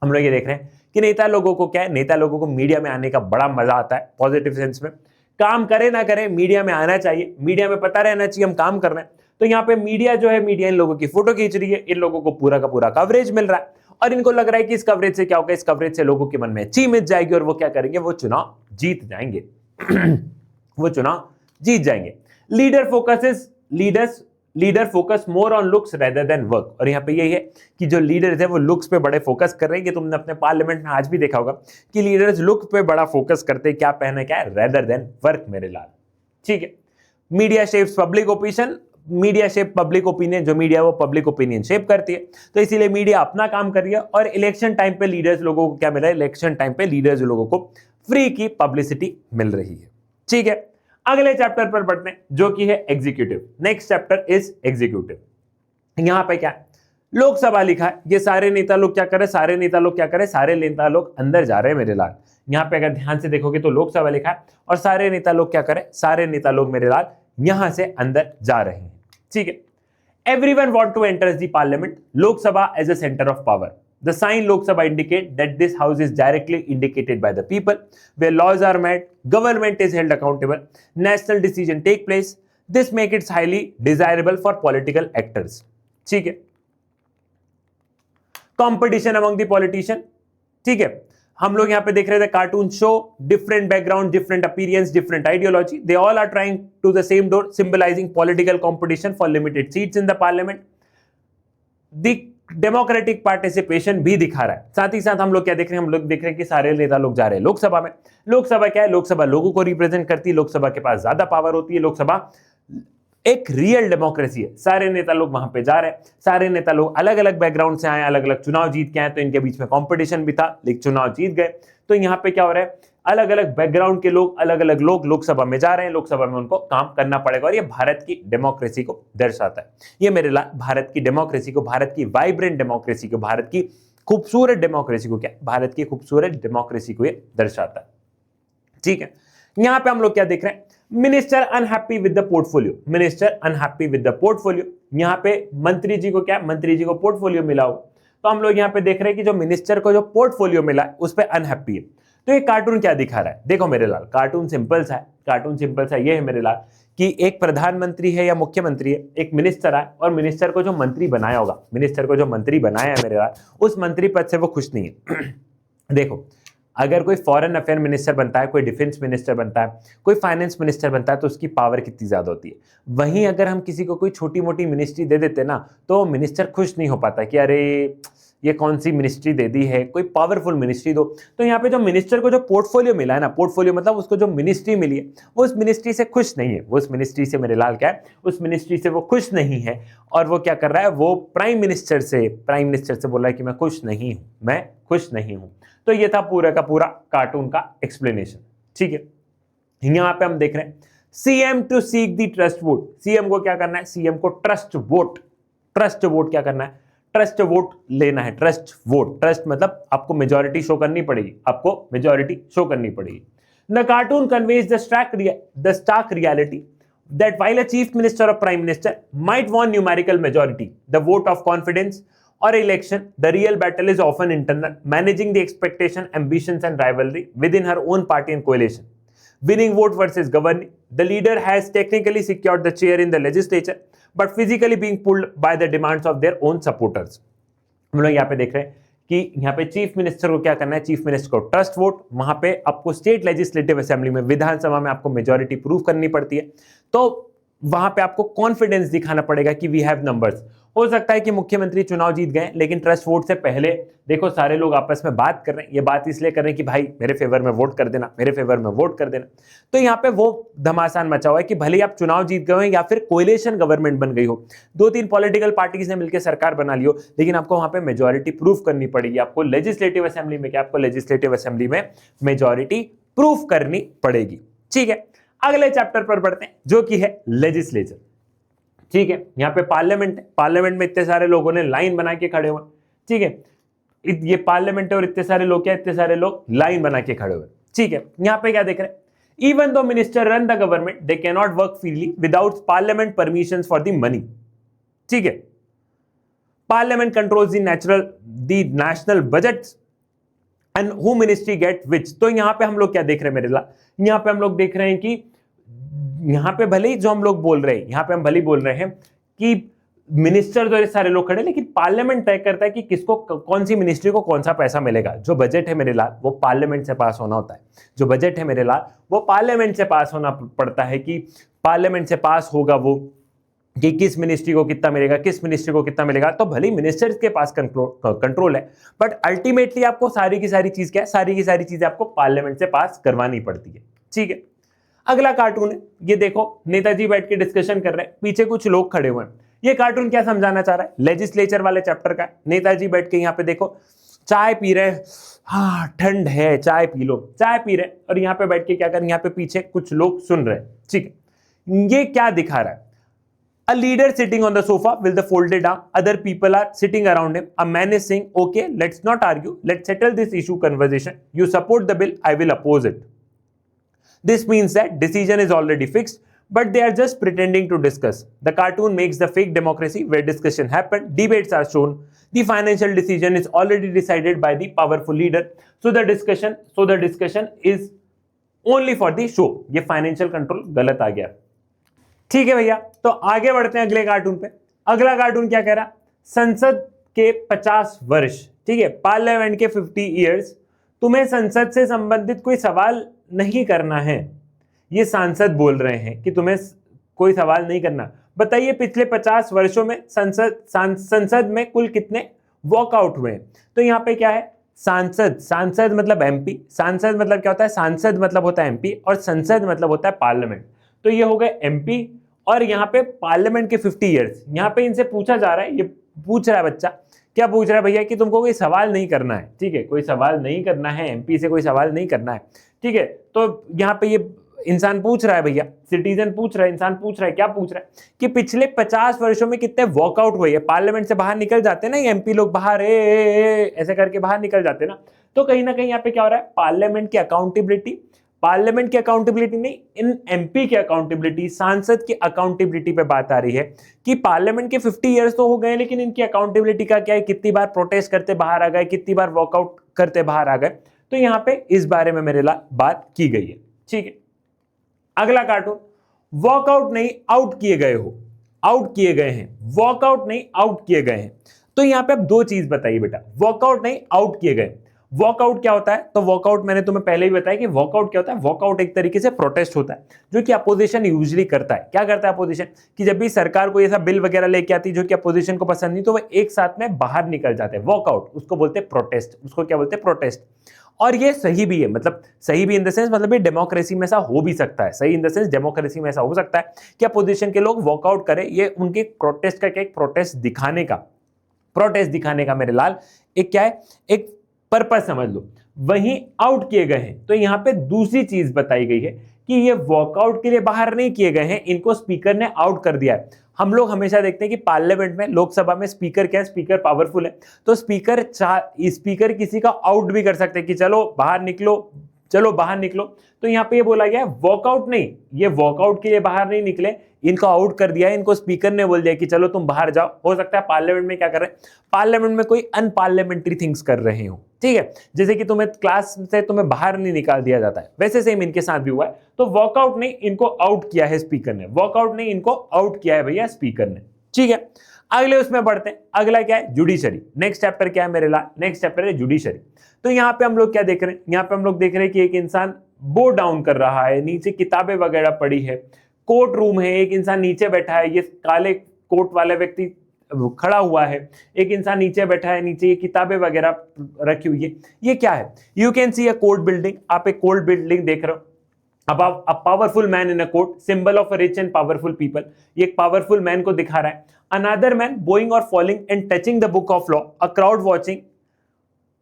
हम लोग ये देख रहे हैं कि नेता लोगों को क्या है, नेता लोगों को मीडिया में आने का बड़ा मजा आता है, पॉजिटिव सेंस में। काम करे ना करे मीडिया में आना चाहिए, मीडिया में पता रहना चाहिए हम काम कर रहे हैं। तो यहाँ पे मीडिया जो है, मीडिया इन लोगों की फोटो खींच रही है, इन लोगों को पूरा का पूरा कवरेज मिल रहा है, और इनको लग रहा है कि इस कवरेज से क्या होगा, इस कवरेज से लोगों के मन में ची मिट जाएगी और वो क्या करेंगे, वो चुनाव जीत जाएंगे। वो चुनाव जीत जाएंगे। Leader focus more on looks rather than work. और यहाँ पे यही है कि जो लीडर्स है वो लुक्स पे बड़े फोकस कर रहे हैं, कि तुमने अपने पार्लियामेंट में आज भी देखा होगा कि लीडर्स लुक पे बड़ा फोकस करते हैं, क्या पहने क्या है, रेदर देन वर्क मेरे लाल। ठीक है। मीडिया शेप्स पब्लिक ओपिनियन, जो मीडिया वो पब्लिक ओपिनियन शेप करती है, तो इसीलिए मीडिया अपना काम कर रही है। और इलेक्शन टाइम पे लीडर्स लोगों को क्या मिल रहा है, इलेक्शन टाइम पे लीडर्स लोगों को फ्री की पब्लिसिटी मिल रही है। ठीक है, अगले चैप्टर पर बढ़ते हैं जो कि है executive. Next chapter is executive. यहां पे क्या है, लोकसभा लिखा है, ये सारे नेता लोग क्या कर रहे, सारे नेता लोग अंदर जा रहे हैं मेरे लाल। यहां पे अगर ध्यान से देखोगे तो लोकसभा लिखा है और सारे नेता लोग क्या करें, सारे नेता लोग मेरे लाल यहां से अंदर जा रहे हैं। ठीक है। Everyone want to enter the parliament, Lok Sabha as a centre of power. The sign Lok Sabha indicate that this house is directly indicated by the people, where laws are made, government is held accountable, national decision take place. This makes it highly desirable for political actors. ठीक है। Competition among the politician. ठीक है। हम लोग यहाँ पे देख रहे थे cartoon show different background, different appearance, different ideology, they all are trying to the same door, symbolising political competition for limited seats in the parliament. The democratic participation भी दिखा रहा है। साथ ही साथ हम लोग क्या देख रहे हैं, हम लोग देख रहे हैं कि सारे नेता लोग जा रहे हैं लोकसभा में। लोकसभा क्या है, लोकसभा लोगों को रिप्रेजेंट करती है, लोकसभा के पास ज्यादा पावर होती है, लोकसभा एक रियल डेमोक्रेसी है। सारे नेता लोग वहां पे जा रहे हैं, सारे नेता लोग अलग अलग बैकग्राउंड से आए, अलग अलग चुनाव जीत के आए, तो इनके बीच में कंपटीशन भी था, लेकिन चुनाव जीत गए। तो यहाँ पे क्या हो रहा है, अलग अलग बैकग्राउंड के लोग, अलग अलग लोग लोकसभा में जा रहे हैं, लोकसभा में उनको काम करना पड़ेगा। और ये भारत की डेमोक्रेसी को दर्शाता है। ये मेरे लाल भारत की डेमोक्रेसी को, भारत की वाइब्रेंट डेमोक्रेसी को, भारत की खूबसूरत डेमोक्रेसी को, क्या भारत की खूबसूरत डेमोक्रेसी को ये दर्शाता है। ठीक है। यहां पे हम लोग क्या देख रहे हैं, minister unhappy with the portfolio, minister unhappy with the portfolio. यहां पे मंत्री जी को क्या, मंत्री जी को पोर्टफोलियो मिला हो, तो हम लोग यहां पे देख रहे हैं कि जो मिनिस्टर को जो पोर्टफोलियो मिला है उस पर अनहैप्पी है। तो ये कार्टून क्या दिखा रहा है, देखो मेरे लाल, कार्टून सिंपल सा है, कार्टून सिंपल सा ये है मेरे लाल कि एक प्रधानमंत्री है या मुख्यमंत्री है, एक मिनिस्टर है, और मिनिस्टर को जो मंत्री बनाया होगा, मिनिस्टर को जो मंत्री बनाया है मेरे लाल, उस मंत्री पद से वो खुश नहीं है। देखो, अगर कोई फॉरेन अफेयर मिनिस्टर बनता है, कोई डिफेंस मिनिस्टर बनता है, कोई फाइनेंस मिनिस्टर बनता है, तो उसकी पावर कितनी ज्यादा होती है। वहीं अगर हम किसी को कोई छोटी मोटी मिनिस्ट्री दे देते ना, तो मिनिस्टर खुश नहीं हो पाता कि अरे ये कौन सी मिनिस्ट्री दे दी है, कोई पावरफुल मिनिस्ट्री दो। तो यहाँ पे जो मिनिस्टर को जो पोर्टफोलियो मिला है ना, पोर्टफोलियो मतलब उसको जो मिनिस्ट्री मिली है, वो उस मिनिस्ट्री से खुश नहीं है, वो उस मिनिस्ट्री से मेरे लाल क्या है, उस मिनिस्ट्री से वो खुश नहीं है। और वो क्या कर रहा है, वो प्राइम मिनिस्टर से बोल रहा है कि मैं खुश नहीं हूं, मैं खुश नहीं हूं। तो ये था पूरा का पूरा कार्टून का एक्सप्लेनेशन। ठीक है। यहां पे हम देख रहे हैं CM to seek the trust vote. CM को क्या करना है, सीएम को ट्रस्ट वोट क्या करना है, ट्रस्ट वोट लेना है। ट्रस्ट वोट, ट्रस्ट मतलब आपको मेजॉरिटी शो करनी पड़ेगी, आपको मेजॉरिटी शो करनी पड़ेगी। The cartoon conveys the stark reality that while a chief minister or prime minister might want numerical majority, the vote of confidence or election, the real battle is often internal, managing the expectation, ambitions and rivalry within her own party and coalition. Winning vote versus governing. The leader has technically secured the chair in the legislature, but physically being pulled by the demands of their own supporters. हम लोग यहाँ पे देख रहे हैं कि यहाँ पे चीफ मिनिस्टर को क्या करना है, चीफ मिनिस्टर को ट्रस्ट वोट, वहां पे आपको स्टेट लेजिस्लेटिव असेंबली में, विधानसभा में आपको मेजॉरिटी प्रूव करनी पड़ती है। तो वहां पे आपको कॉन्फिडेंस दिखाना पड़ेगा कि वी हैव नंबर्स। हो सकता है कि मुख्यमंत्री चुनाव जीत गए, लेकिन ट्रस्ट वोट से पहले देखो सारे लोग आपस में बात कर रहे हैं, ये बात इसलिए कर रहे हैं कि भाई मेरे फेवर में वोट कर देना, मेरे फेवर में वोट कर देना। तो यहाँ पे वो घमासान मचा हुआ है कि भले ही आप चुनाव जीत गए हो या फिर कोएलिशन गवर्नमेंट बन गई हो, 2-3 पॉलिटिकल पार्टीज ने मिलकर सरकार बना ली हो, लेकिन आपको वहां पे मेजॉरिटी प्रूफ करनी पड़ेगी। आपको लेजिस्लेटिव असेंबली में क्या, आपको लेजिस्लेटिव असेंबली में मेजॉरिटी प्रूफ करनी पड़ेगी। ठीक है। अगले चैप्टर पर बढ़ते हैं जो कि है लेजिस्लेचर। ठीक है। यहां पे पार्लियामेंट है, पार्लियामेंट में इतने सारे लोगों ने लाइन बना के खड़े हुए। ठीक है। ये पार्लियामेंट है और इतने सारे लोग क्या, इतने सारे लोग लाइन बना के खड़े हुए। ठीक है। यहां पे क्या देख रहे हैं, even though minister run the government they can not work freely without parliament permission for the money. ठीक है। Parliament controls the national budget and who ministry get which. तो यहां पे हम लोग क्या देख रहे हैं मेरे ला, यहां पे हम लोग देख रहे हैं कि यहां पे भले ही जो हम लोग बोल रहे हैं, यहां पे हम भले ही बोल रहे हैं कि मिनिस्टर तो सारे लोग खड़े, लेकिन पार्लियामेंट तय करता है कि किसको, कौन सी मिनिस्ट्री को कौन सा पैसा मिलेगा। जो बजट है मेरे लाल वो पार्लियामेंट से पास होना होता है। जो बजट है मेरे लाल वो पार्लियामेंट से पास होना पड़ता है, कि पार्लियामेंट से पास होगा वो कि किस मिनिस्ट्री को कितना मिलेगा, किस मिनिस्ट्री को कितना मिलेगा। तो भले मिनिस्टर्स के पास कंट्रोल है, बट अल्टीमेटली आपको सारी की सारी चीज क्या है, सारी की सारी चीज आपको पार्लियामेंट से पास करवानी पड़ती है। ठीक है, अगला कार्टून है, ये देखो नेताजी बैठ के डिस्कशन कर रहे हैं, पीछे कुछ लोग खड़े हुए हैं। ये कार्टून क्या समझाना चाह रहा है, लेजिस्लेचर वाले चैप्टर का। नेताजी बैठ के यहाँ पे देखो चाय पी रहे हैं, हाँ ठंड है चाय पी लो, चाय पी रहे हैं, और यहाँ पे बैठ के क्या कर, यहाँ पे पीछे कुछ लोग सुन रहे हैं। ठीक है, ये क्या दिखा रहा है, a leader sitting on the sofa with the folded arm, other people are sitting around him, a man is saying okay let's not argue, let's settle this issue conversation, you support the bill, I will oppose it. This means that decision is already fixed, but they are just pretending to discuss. The cartoon makes the fake democracy where discussion happened, debates are shown, the financial decision is already decided by the powerful leader, so the discussion is only for the show. ये financial control गलत आ गया। ठीक है भैया, तो आगे बढ़ते हैं अगले कार्टून पे। अगला कार्टून क्या कह रहा, संसद के 50 वर्ष, ठीक है, पार्लियामेंट के 50 ईयर्स, तुम्हें संसद से संबंधित कोई सवाल नहीं करना है। ये सांसद बोल रहे हैं कि तुम्हें कोई सवाल नहीं करना। बताइए पिछले 50 वर्षों में संसद में कुल कितने वॉकआउट हुए। तो यहाँ पे क्या है, सांसद मतलब एमपी, सांसद मतलब क्या होता है, सांसद मतलब होता है एमपी, और संसद मतलब होता है पार्लियामेंट। तो ये हो गए एमपी, और यहाँ पे पार्लियामेंट के 50 ईयर्स। यहाँ पे इनसे पूछा जा रहा है, ये पूछ रहा है बच्चा, क्या पूछ रहा है भैया, कि तुमको कोई सवाल नहीं करना है। ठीक है, कोई सवाल नहीं करना है, एमपी से कोई सवाल नहीं करना है। ठीक है, तो यहाँ पे ये इंसान पूछ रहा है भैया, सिटीजन पूछ रहा है, इंसान पूछ रहा है, क्या पूछ रहा है कि पिछले 50 वर्षों में कितने वॉकआउट हुए। पार्लियामेंट से बाहर निकल जाते ना एमपी लोग, बाहर ऐसे करके बाहर निकल जाते ना। तो कहीं ना कहीं यहाँ पे क्या हो रहा है, पार्लियामेंट की अकाउंटेबिलिटी नहीं, इन एमपी की अकाउंटेबिलिटी, सांसद की अकाउंटेबिलिटी पे बात आ रही है कि पार्लियामेंट के 50 ईयर्स तो हो गए, लेकिन इनकी अकाउंटेबिलिटी का क्या है, कितनी बार प्रोटेस्ट करते बाहर आ गए, कितनी बार वॉकआउट करते बाहर आ गए। तो यहाँ पे इस बारे में मेरे लाल बात की गई है। ठीक है, अगला कार्टून, वॉकआउट नहीं आउट किए गए हो, आउट किए गए हैं, वॉकआउट नहीं आउट किए गए हैं। तो यहाँ पे अब दो चीज बताइए बेटा, वॉकआउट नहीं आउट किए गए। वॉकआउट क्या होता है, तो वॉकआउट मैंने तुम्हें पहले ही बताया कि वॉकआउट क्या होता है। वॉकआउट एक तरीके से प्रोटेस्ट होता है, जो कि अपोजिशन यूजुअली करता है। क्या करता है अपोजिशन, कि जब भी सरकार को ऐसा बिल वगैरह लेके आती है जो कि अपोजिशन को पसंद नहीं, तो वह एक साथ में बाहर निकल जाते हैं। वॉकआउट उसको बोलते हैं प्रोटेस्ट, उसको क्या बोलते हैं, प्रोटेस्ट। और ये सही भी है, मतलब सही भी इन द सेंस, मतलब ये डेमोक्रेसी में ऐसा हो भी सकता है। सही इन द सेंस डेमोक्रेसी में ऐसा हो सकता है कि अपोजिशन के लोग वॉकआउट करें। ये उनके प्रोटेस्ट का क्या, एक प्रोटेस्ट दिखाने का मेरे लाल एक क्या है, एक पर्पस समझ लो। वहीं आउट किए गए हैं, तो यहाँ पे दूसरी चीज बताई गई है कि ये वॉकआउट के लिए बाहर नहीं किए गए हैं, इनको स्पीकर ने आउट कर दिया है। हम लोग हमेशा देखते हैं कि पार्लियामेंट में, लोकसभा में स्पीकर क्या है, स्पीकर पावरफुल है। तो स्पीकर किसी का आउट भी कर सकते हैं कि चलो बाहर निकलो। तो यहाँ पे ये बोला गया है वॉकआउट नहीं, ये वॉकआउट के लिए बाहर नहीं निकले, इनको आउट कर दिया है, इनको स्पीकर ने बोल दिया कि चलो तुम बाहर जाओ। हो सकता है पार्लियामेंट में क्या कर रहे हैं, पार्लियामेंट में कोई अनपार्लियामेंट्री थिंग्स कर रहे हो। ठीक है, जैसे कि क्लास से तुम्हें बाहर नहीं निकाल दिया जाता है, वैसे सेम इनके साथ भी हुआ है। तो वॉकआउट नहीं, इनको आउट किया है स्पीकर ने, वॉकआउट नहीं, इनको आउट किया है भैया स्पीकर ने। ठीक है, अगले उसमें बढ़ते हैं। अगला क्या है, जुडिशरी। नेक्स्ट चैप्टर क्या है मेरे लाल, नेक्स्ट चैप्टर है जुडिशरी। तो यहाँ पे हम लोग क्या देख रहे हैं, यहाँ पे हम लोग देख रहे हैं कि एक इंसान बो डाउन कर रहा है, नीचे किताबें वगैरह पड़ी है, कोर्ट रूम है, एक इंसान नीचे बैठा है, ये काले कोट वाला व्यक्ति खड़ा हुआ है, एक इंसान नीचे बैठा है, नीचे ये किताबें वगैरह रखी हुई है। ये क्या है, you can see a court building, आप एक कोर्ट बिल्डिंग देख रहे हो। अब a powerful man in a court, symbol of a rich and powerful people. ये एक पावरफुल मैन को दिखा रहा है। अनदर मैन बोइंग और falling and touching the book of law, a crowd watching.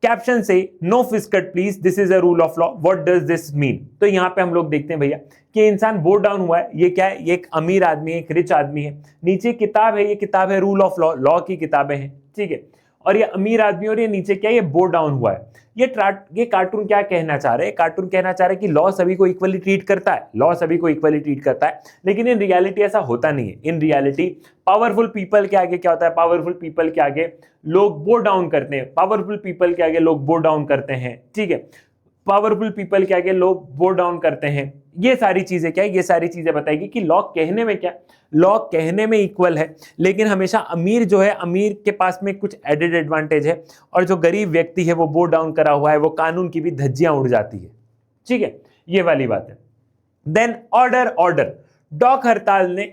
Caption से no fist cut please, this is a rule of law, what does this mean. तो यहाँ पे हम लोग देखते हैं भैया कि इंसान बोर्ड डाउन हुआ है। ये क्या है, ये एक अमीर आदमी है, एक रिच आदमी है। नीचे किताब है, ये किताब है रूल ऑफ लॉ, लॉ की किताबें हैं। ठीक है, और ये अमीर आदमी, और ये नीचे क्या है, ये बोर्ड डाउन हुआ है। ये कार्टून क्या कहना चाह रहे हैं, कार्टून कहना चाह रहे हैं कि लॉ सभी को इक्वली ट्रीट करता है, लॉ सभी को इक्वली ट्रीट करता है, लेकिन इन रियलिटी ऐसा होता नहीं है। इन रियलिटी पावरफुल पीपल के आगे क्या होता है, पावरफुल पीपल के आगे लोग बो डाउन करते हैं, पावरफुल पीपल के आगे लोग बो डाउन करते हैं। ठीक है, पावरफुल पीपल के आगे लोग बो डाउन करते हैं। ये सारी चीजें क्या है, ये सारी चीजें बताएगी कि लॉ कहने में क्या, लॉ कहने में इक्वल है, लेकिन हमेशा अमीर जो है, अमीर के पास में कुछ एडेड एडवांटेज है, और जो गरीब व्यक्ति है वो बोर्ड डाउन करा हुआ है, वो कानून की भी धज्जियां उड़ जाती है। ठीक है, ये वाली बात है। देन ऑर्डर, डाक हड़ताल ने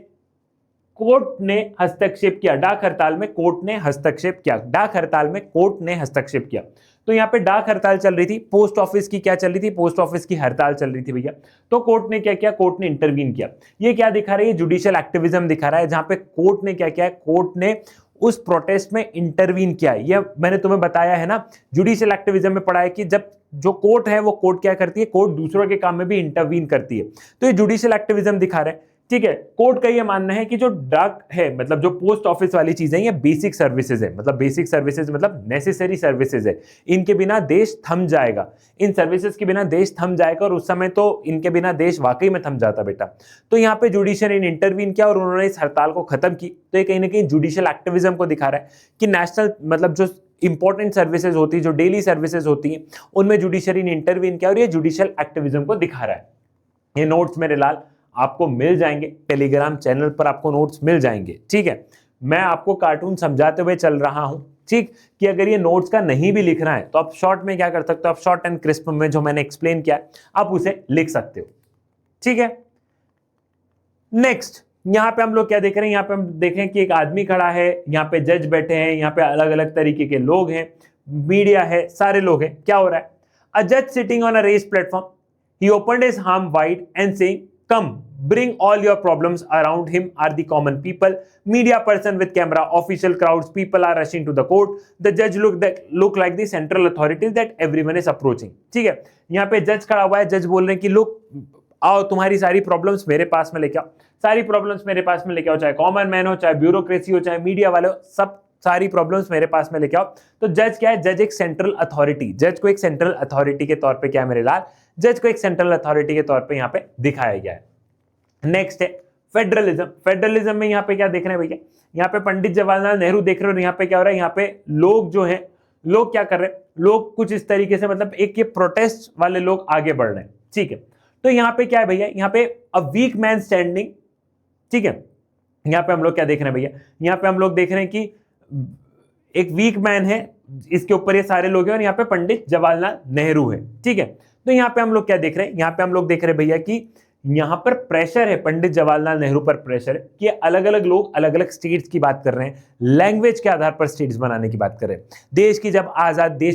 कोर्ट ने हस्तक्षेप किया, डाक हड़ताल में कोर्ट ने हस्तक्षेप किया, डाक हड़ताल में कोर्ट ने हस्तक्षेप किया। तो यहाँ पे डाक हड़ताल चल रही थी, पोस्ट ऑफिस की क्या चल रही थी, पोस्ट ऑफिस की हड़ताल चल रही थी भैया। तो कोर्ट ने क्या किया, कोर्ट ने इंटरवीन किया। ये क्या दिखा रहा है, ये जुडिशियल एक्टिविज्म दिखा रहा है, जहां पे कोर्ट ने क्या किया, कोर्ट ने उस प्रोटेस्ट में इंटरवीन किया। ये मैंने तुम्हें बताया है ना, जुडिशियल एक्टिविज्म में पढ़ा है कि जब जो कोर्ट है वो कोर्ट क्या करती है, कोर्ट दूसरों के काम में भी इंटरवीन करती है। तो ये जुडिशियल एक्टिविज्म दिखा रहा है। ठीक है, कोर्ट का ये मानना है कि जो डाक है, मतलब जो पोस्ट ऑफिस वाली चीजें, ये बेसिक सर्विसेज है, मतलब बेसिक सर्विसेज मतलब नेसेसरी सर्विसेज है। इनके बिना देश थम जाएगा, इन सर्विसेज के बिना देश थम जाएगा, और उस समय तो इनके बिना देश वाकई में थम जाता बेटा। तो यहाँ पे जुडिशियल ने इंटरवीन किया और उन्होंने इस हड़ताल को खत्म की। तो ये कहीं ना कहीं जुडिशियल एक्टिविज्म को दिखा रहा है कि नेशनल, मतलब जो इंपॉर्टेंट सर्विसेज होती है, जो डेली सर्विसेज होती है, उनमें जुडिशरी ने इंटरवीन किया, और ये जुडिशियल एक्टिविज्म को दिखा रहा है। ये नोट्स मेरे लाल आपको मिल जाएंगे टेलीग्राम चैनल पर, आपको नोट्स मिल जाएंगे। ठीक है, मैं आपको कार्टून समझाते हुए चल रहा हूं, ठीक, कि अगर ये नोट्स का नहीं भी लिखना है तो आप शॉर्ट में क्या कर सकते हो, आप शॉर्ट एंड क्रिस्प में जो मैंने एक्सप्लेन किया आप उसे लिख सकते हो। ठीक है, नेक्स्ट यहां पे हम लोग क्या देख रहे हैं, यहां पे हम देख रहे हैं कि एक आदमी खड़ा है, यहां पे जज बैठे हैं, यहां पे अलग अलग तरीके के लोग हैं, मीडिया है, सारे लोग हैं। क्या हो रहा है, अ जज sitting on a raised platform, he opened his arm wide and saying come bring all your problems, around him are the common people, media person with camera, official crowds, people are rushing to the court, the judge look like the central authorities that everyone is approaching। ठीक है, यहाँ पे जज खड़ा हुआ है, जज बोल रहे हैं कि लोग आओ, तुम्हारी सारी प्रॉब्लम्स मेरे पास में लेके आओ, सारी प्रॉब्लम्स मेरे पास में लेके आओ, चाहे कॉमन मैन हो, चाहे ब्यूरोक्रेसी हो, चाहे मीडिया वाले हो, सब सारी प्रॉब्लम्स मेरे पास में लेके आओ। तो जज क्या है, जज एक सेंट्रल अथॉरिटी, जज को एक सेंट्रल अथॉरिटी के तौर पे क्या है मेरे लाल, जज को एक सेंट्रल अथॉरिटी के तौर पे यहाँ पे दिखाया गया है। नेक्स्ट है फेडरलिज्म। फेडरलिज्म में यहाँ पे क्या देख रहे हैं भैया, यहाँ पे पंडित जवाहरलाल नेहरू देख रहे हो, यहाँ पे क्या हो रहा है, यहाँ पे लोग जो है, लोग क्या कर रहे हैं, लोग कुछ इस तरीके से, मतलब एक ये प्रोटेस्ट वाले लोग आगे बढ़ रहे हैं। ठीक है, तो यहाँ पे क्या है भैया, यहाँ पे अ वीक मैन स्टैंडिंग। ठीक है, यहाँ पे हम लोग क्या देख रहे हैं भैया, यहाँ पे हम लोग देख रहे हैं कि एक वीक मैन है, इसके ऊपर ये सारे लोग हैं, और यहाँ पे पंडित जवाहरलाल नेहरू है। ठीक है, तो यहाँ पे हम लोग क्या देख रहे हैं, यहाँ पे हम लोग देख रहे हैं भैया कि यहाँ पर प्रेशर है, पंडित जवाहरलाल नेहरू पर प्रेशर है कि अलग अलग लोग अलग अलग स्टेट्स की बात कर रहे हैं, लैंग्वेज के आधार पर स्टेट्स बनाने की बात कर रहे हैं। देश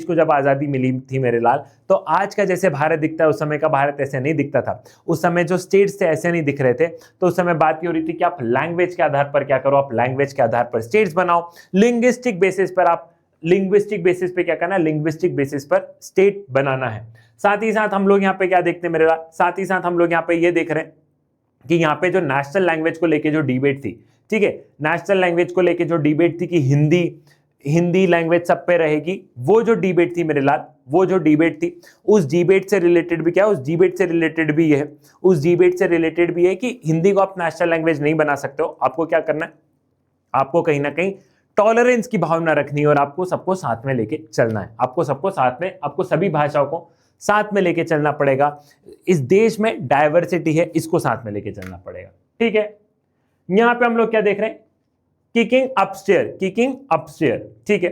को जब आज़ादी मिली थी मेरे लाल, तो आज का जैसे भारत दिखता है, उस समय का भारत ऐसे नहीं दिखता था। उस समय जो स्टेट्स थे ऐसे नहीं दिख रहे थे। तो उस समय बात हो रही थी कि आप लैंग्वेज के आधार पर क्या करो, आप लैंग्वेज के आधार पर स्टेट्स बनाओ, लिंग्विस्टिक बेसिस पर आप, लिंग्विस्टिक बेसिस पे क्या करना है, लिंग्विस्टिक बेसिस पर स्टेट बनाना है। साथ ही साथ हम लोग यहाँ पे क्या देखते हैं मेरे लाल, साथ ही साथ हम लोग यहाँ पे ये देख रहे हैं कि यहाँ पे जो नेशनल लैंग्वेज को लेके जो डिबेट थी, ठीक है, नेशनल लैंग्वेज को लेके जो डिबेट थी कि हिंदी लैंग्वेज सब पे रहेगी, वो जो डिबेट थी मेरे लाल, वो जो डिबेट थी, उस डिबेट से रिलेटेड भी क्या, उस डिबेट से रिलेटेड भी है, उस डिबेट से रिलेटेड भी है कि हिंदी को आप नेशनल लैंग्वेज नहीं बना सकते हो। आपको क्या करना है, आपको कहीं ना कहीं टॉलरेंस की भावना रखनी है, और आपको सबको साथ में लेके चलना है, आपको सबको साथ में, आपको सभी भाषाओं को साथ में लेके चलना पड़ेगा। इस देश में डायवर्सिटी है, इसको साथ में लेके चलना पड़ेगा। ठीक है, यहां पे हम लोग क्या देख रहे हैं, किकिंग अपस्टेयर। ठीक है,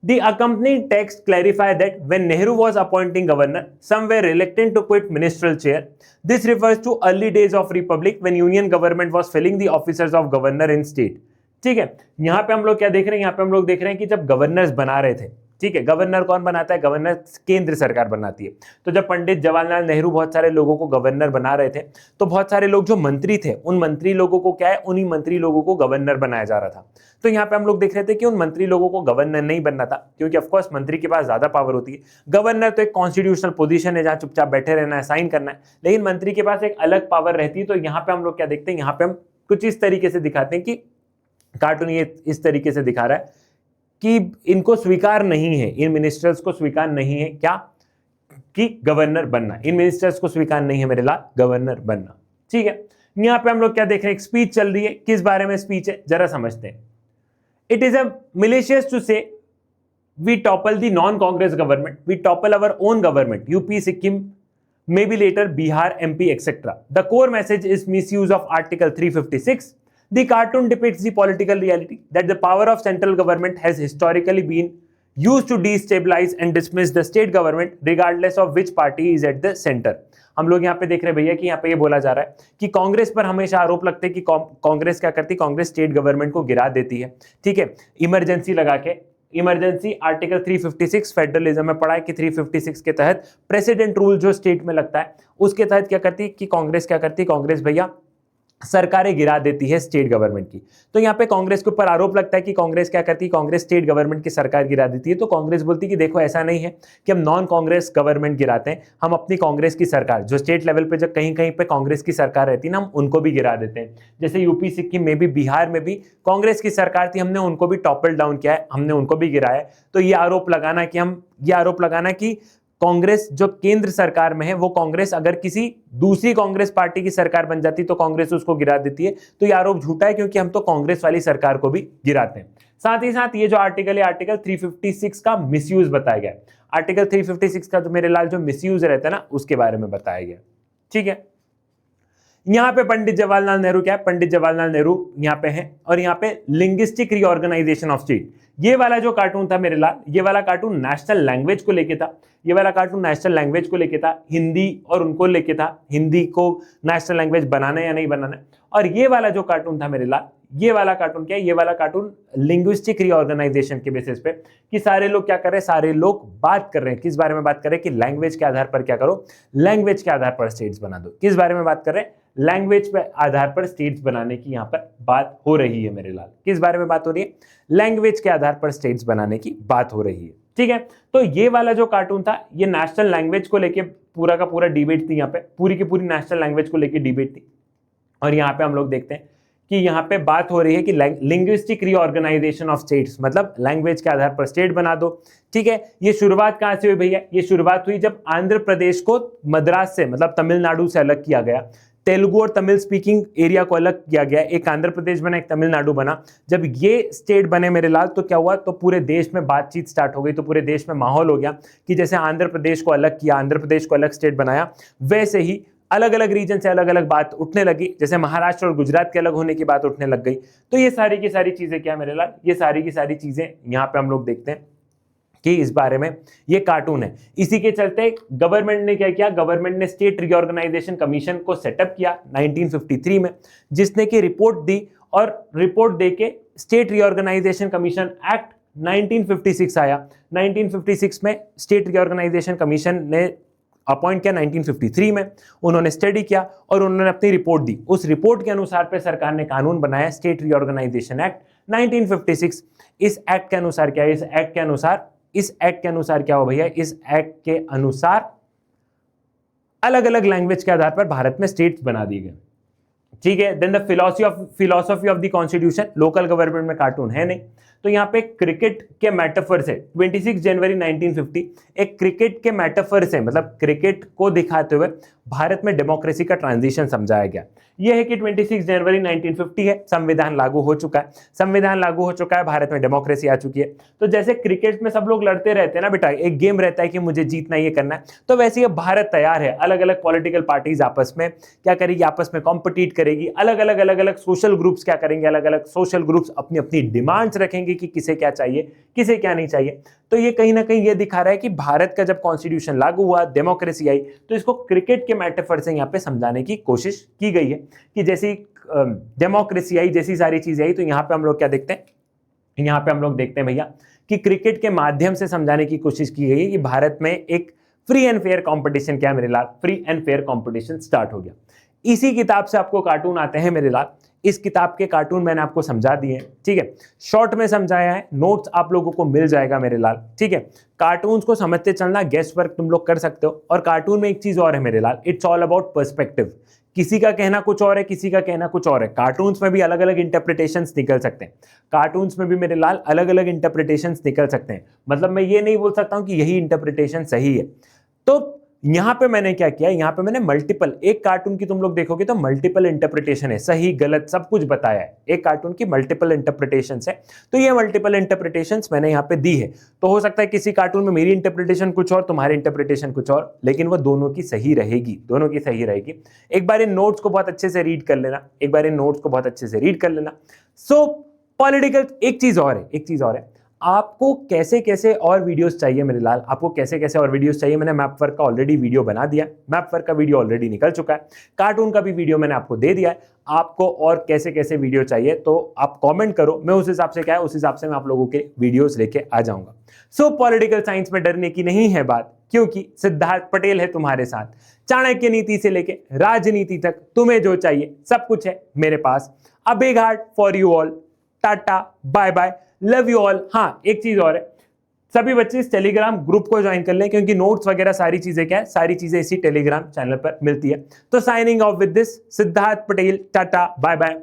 The accompanying text clarify that when Nehru was appointing governor, some were reluctant to quit ministerial chair. This refers to early days of republic when union government was filling the officers of governor in state. ठीक है, यहां पे हम लोग क्या देख रहे हैं, यहां पे हम लोग देख रहे हैं कि जब गवर्नर्स बना रहे थे, ठीक है, गवर्नर कौन बनाता है, गवर्नर केंद्र सरकार बनाती है। तो जब पंडित जवाहरलाल नेहरू बहुत सारे लोगों को गवर्नर बना रहे थे, तो बहुत सारे लोग जो मंत्री थे, उन मंत्री लोगों को क्या है, उन्हीं मंत्री लोगों को गवर्नर बनाया जा रहा था। तो यहाँ पे हम लोग देख रहे थे कि उन मंत्री लोगों को गवर्नर नहीं बनना था, क्योंकि ऑफकोर्स मंत्री के पास ज्यादा पावर होती है। गवर्नर तो एक कॉन्स्टिट्यूशनल पोजीशन है जहां चुपचाप बैठे रहना है, साइन करना है, लेकिन मंत्री के पास एक अलग पावर रहती है। तो यहाँ पे हम लोग क्या देखते हैं, यहाँ पे हम कुछ इस तरीके से दिखाते हैं कि कार्टून ये इस तरीके से दिखा रहा है कि इनको स्वीकार नहीं है, इन मिनिस्टर्स को स्वीकार नहीं है क्या, कि गवर्नर बनना, इन मिनिस्टर्स को स्वीकार नहीं है मेरे लाल गवर्नर बनना। ठीक है, यहां पे हम लोग क्या देख रहे हैं, एक स्पीच चल रही है, किस बारे में स्पीच है जरा समझते हैं। It is a malicious to say we topple the non Congress government, we topple our own government, UP Sikkim maybe later Bihar, MP, etc. The core message is misuse of Article 356. The cartoon depicts the political reality that the power of central government has historically been used to destabilize and dismiss the state government regardless of which party is at the center. हम लोग यहाँ पे देख रहे हैं भैया कि यहाँ पे ये बोला जा रहा है कि कांग्रेस पर हमेशा आरोप लगते हैं कि कांग्रेस क्या करती है, कांग्रेस स्टेट गवर्नमेंट को गिरा देती है, ठीक है, इमरजेंसी लगा के। इमरजेंसी आर्टिकल 356 फेडरलिज्म में पढ़ा है कि 356 के तहत प्रेसिडेंट रूल जो स्टेट में लगता है उसके तहत क्या करती है कि कांग्रेस क्या करती है, कांग्रेस भैया सरकारें गिरा देती है स्टेट गवर्नमेंट की। तो यहाँ पे कांग्रेस के ऊपर आरोप लगता है कि कांग्रेस क्या करती है, कांग्रेस स्टेट गवर्नमेंट की सरकार गिरा देती है। तो कांग्रेस बोलती है कि देखो ऐसा नहीं है कि हम नॉन कांग्रेस गवर्नमेंट गिराते हैं, हम अपनी कांग्रेस की सरकार जो स्टेट लेवल पे जब कहीं कहीं पे कांग्रेस की सरकार रहती है ना, हम उनको भी गिरा देते हैं। जैसे यूपी, सिक्किम में भी, बिहार में भी कांग्रेस की सरकार थी, हमने उनको भी टॉपल डाउन किया है, हमने उनको भी गिराया है। तो ये आरोप लगाना कि कांग्रेस जो केंद्र सरकार में है वो कांग्रेस अगर किसी दूसरी कांग्रेस पार्टी की सरकार बन जाती तो कांग्रेस उसको गिरा देती है। तो ये आरोप झूठा है क्योंकि हम तो कांग्रेस वाली सरकार को भी गिराते हैं। साथ ही साथ ये जो आर्टिकल है, आर्टिकल 356 का मिसयूज बताया गया। आर्टिकल 356 का जो मेरे लाल जो मिसयूज रहता है ना, उसके बारे में बताया गया, ठीक है। यहाँ पे पंडित जवाहरलाल नेहरू क्या है, पंडित जवाहरलाल नेहरू यहाँ पे है, और यहाँ पे लिंग्विस्टिक रीऑर्गेनाइजेशन ऑफ स्टेट। ये वाला जो कार्टून था मेरे लाल, ये वाला कार्टून नेशनल लैंग्वेज को लेके था, ये वाला कार्टून नेशनल लैंग्वेज को लेके था, हिंदी और उनको लेके था, हिंदी को नेशनल लैंग्वेज बनाना है या नहीं बनाना है। और ये वाला जो कार्टून था मेरे लाल, ये वाला कार्टून क्या है, ये वाला कार्टून लिंग्विस्टिक रीऑर्गेनाइजेशन के बेसिस पे कि सारे लोग क्या कर रहे हैं, सारे लोग बात कर रहे हैं, किस बारे में बात कर रहे हैं कि लैंग्वेज के आधार पर क्या करो, लैंग्वेज के आधार पर स्टेट्स बना दो। किस बारे में बात कर रहे हैं, लैंग्वेज पे आधार पर स्टेट्स बनाने की यहाँ पर बात हो रही है मेरे लाल। किस बारे में बात हो रही है, लैंग्वेज के आधार पर स्टेट्स बनाने की बात हो रही है, ठीक है। तो ये वाला जो कार्टून था, ये नेशनल लैंग्वेज को लेके पूरा का पूरा डिबेट थी, यहाँ पे पूरी की पूरी नेशनल लैंग्वेज को लेके डिबेट थी। और यहाँ पे हम लोग देखते हैं कि यहाँ पे बात हो रही है कि लिंग्विस्टिक रीऑर्गेनाइजेशन ऑफ स्टेट्स, मतलब लैंग्वेज के आधार पर स्टेट बना दो, ठीक है। ये शुरुआत कहाँ से हुई भैया, ये शुरुआत हुई जब आंध्र प्रदेश को मद्रास से मतलब तमिलनाडु से अलग किया गया, तेलुगु और तमिल स्पीकिंग एरिया को अलग किया गया, एक आंध्र प्रदेश बना, एक तमिलनाडु बना। जब ये स्टेट बने मेरे लाल, तो क्या हुआ, तो पूरे देश में बातचीत स्टार्ट हो गई, तो पूरे देश में माहौल हो गया कि जैसे आंध्र प्रदेश को अलग किया, आंध्र प्रदेश को अलग स्टेट बनाया, वैसे ही अलग अलग रीजन से अलग अलग बात उठने लगी, जैसे महाराष्ट्र और गुजरात के अलग होने की बात उठने लग गई। तो ये सारी की सारी चीजें क्या मेरे लाल, ये सारी की सारी चीजें यहाँ पे हम लोग देखते हैं कि इस बारे में ये कार्टून है। इसी के चलते गवर्नमेंट ने क्या किया, गवर्नमेंट ने स्टेट रीऑर्गेनाइजेशन कमीशन को सेटअप किया 1953 में, जिसने की रिपोर्ट दी, और रिपोर्ट देके स्टेट रीऑर्गेनाइजेशन कमीशन एक्ट 1956 आया। 1956 में स्टेट रीऑर्गेनाइजेशन कमीशन ने अपॉइंट किया 1953 में, उन्होंने स्टडी किया और उन्होंने अपनी रिपोर्ट दी। उस रिपोर्ट के अनुसार पे सरकार ने कानून बनाया स्टेट रीऑर्गेनाइजेशन एक्ट 1956। इस एक्ट के अनुसार क्या है, इस एक्ट के अनुसार क्या हो भैया, इस एक्ट के अनुसार अलग अलग लैंग्वेज के आधार पर भारत में स्टेट्स बना दिए गए, ठीक है। Then the philosophy of the constitution, local government में कार्टून है नहीं, तो यहाँ पे क्रिकेट के मेटाफर से 26 जनवरी 1950 एक क्रिकेट के मेटाफर से, मतलब क्रिकेट को दिखाते हुए भारत में डेमोक्रेसी का ट्रांजिशन समझाया गया। यह है कि 26 जनवरी 1950 है, संविधान लागू हो चुका है, संविधान लागू हो चुका है, भारत में डेमोक्रेसी आ चुकी है। तो जैसे क्रिकेट में सब लोग लड़ते रहते हैं ना बेटा, एक गेम रहता है कि मुझे जीतना, ये करना है, तो वैसे ही भारत तैयार है, अलग अलग पॉलिटिकल पार्टीज आपस में क्या करेगी, आपस में कॉम्पिटिट करेगी, अलग अलग सोशल ग्रुप्स क्या करेंगे, अलग अलग सोशल ग्रुप्स अपनी अपनी डिमांड्स रखेंगे कि किसे क्या चाहिए, किसे क्या नहीं चाहिए। तो ये कहीं ना कहीं ये दिखा रहा है कि भारत का जब कॉन्स्टिट्यूशन लागू हुआ, डेमोक्रेसी आई, तो इसको क्रिकेट के मेटाफर से यहाँ पे समझाने की कोशिश की गई है कि जैसी डेमोक्रेसी आई, जैसी सारी चीजें आई, तो यहाँ पे हम लोग क्या देखते हैं, यहाँ पे हम लोग देखते हैं भैया कि क्रिकेट के माध्यम से समझाने की कोशिश की गई है कि भारत में एक फ्री एंड फेयर कंपटीशन, क्या है मेरे लाल, free and fair competition start हो गया। इसी किताब से आपको कार्टून आते हैं मेरे लाल, इस किताब के कार्टून मैंने आपको समझा दिए हैं, ठीक है, शॉर्ट में समझाया है, नोट्स आप लोगों को मिल जाएगा मेरे लाल, ठीक है। कार्टून्स को समझते चलना, गेस वर्क तुम लोग कर सकते हो। और कार्टून में एक चीज और है मेरे लाल, इट्स ऑल अबाउट पर्सपेक्टिव। किसी का कहना कुछ और है, किसी का कहना कुछ और है। कार्टून्स में भी अलग अलग इंटरप्रिटेशंस निकल सकते हैं, कार्टून्स में भी मेरे लाल अलग अलग इंटरप्रिटेशंस निकल सकते हैं। मतलब मैं ये नहीं बोल सकता हूं कि यही इंटरप्रिटेशन सही है। तो यहां पे मैंने क्या किया, यहां पे मैंने मल्टीपल, एक कार्टून की तुम लोग देखोगे तो मल्टीपल इंटरप्रिटेशन है, सही गलत सब कुछ बताया है, एक कार्टून की मल्टीपल इंटरप्रिटेशन है। तो ये मल्टीपल इंटरप्रिटेशन मैंने यहां पे दी है। तो हो सकता है किसी कार्टून में मेरी इंटरप्रिटेशन कुछ और, तुम्हारी इंटरप्रिटेशन कुछ और, लेकिन वो दोनों की सही रहेगी, दोनों की सही रहेगी। एक बार इन नोट्स को बहुत अच्छे से रीड कर लेना, एक बार इन नोट्स को बहुत अच्छे से रीड कर लेना। सो पॉलिटिकल, एक चीज और है, एक चीज और है, आपको कैसे कैसे और वीडियोस चाहिए मेरे लाल, आपको कैसे कैसे और वीडियोस चाहिए, मैंने मैप वर्क का ऑलरेडी वीडियो बना दिया, मैप वर्क का वीडियो ऑलरेडी निकल चुका है, कार्टून का भी वीडियो मैंने आपको दे दिया है। आपको और कैसे कैसे वीडियो चाहिए तो आप कमेंट करो, मैं उस हिसाब से क्या है उस हिसाब से मैं आप लोगों के वीडियोस लेके आ जाऊंगा। सो पॉलिटिकल साइंस में डरने की नहीं है बात, क्योंकि सिद्धार्थ पटेल है तुम्हारे साथ। चाणक्य नीति से लेके राजनीति तक तुम्हें जो चाहिए सब कुछ है मेरे पास। A big heart for you all, tata bye bye, love you all. हाँ एक चीज और है, सभी बच्चे इस टेलीग्राम ग्रुप को ज्वाइन कर लें, क्योंकि नोट्स वगैरह सारी चीजें क्या है, सारी चीजें इसी टेलीग्राम चैनल पर मिलती है। तो signing off with this, Siddharth Patel, tata bye bye.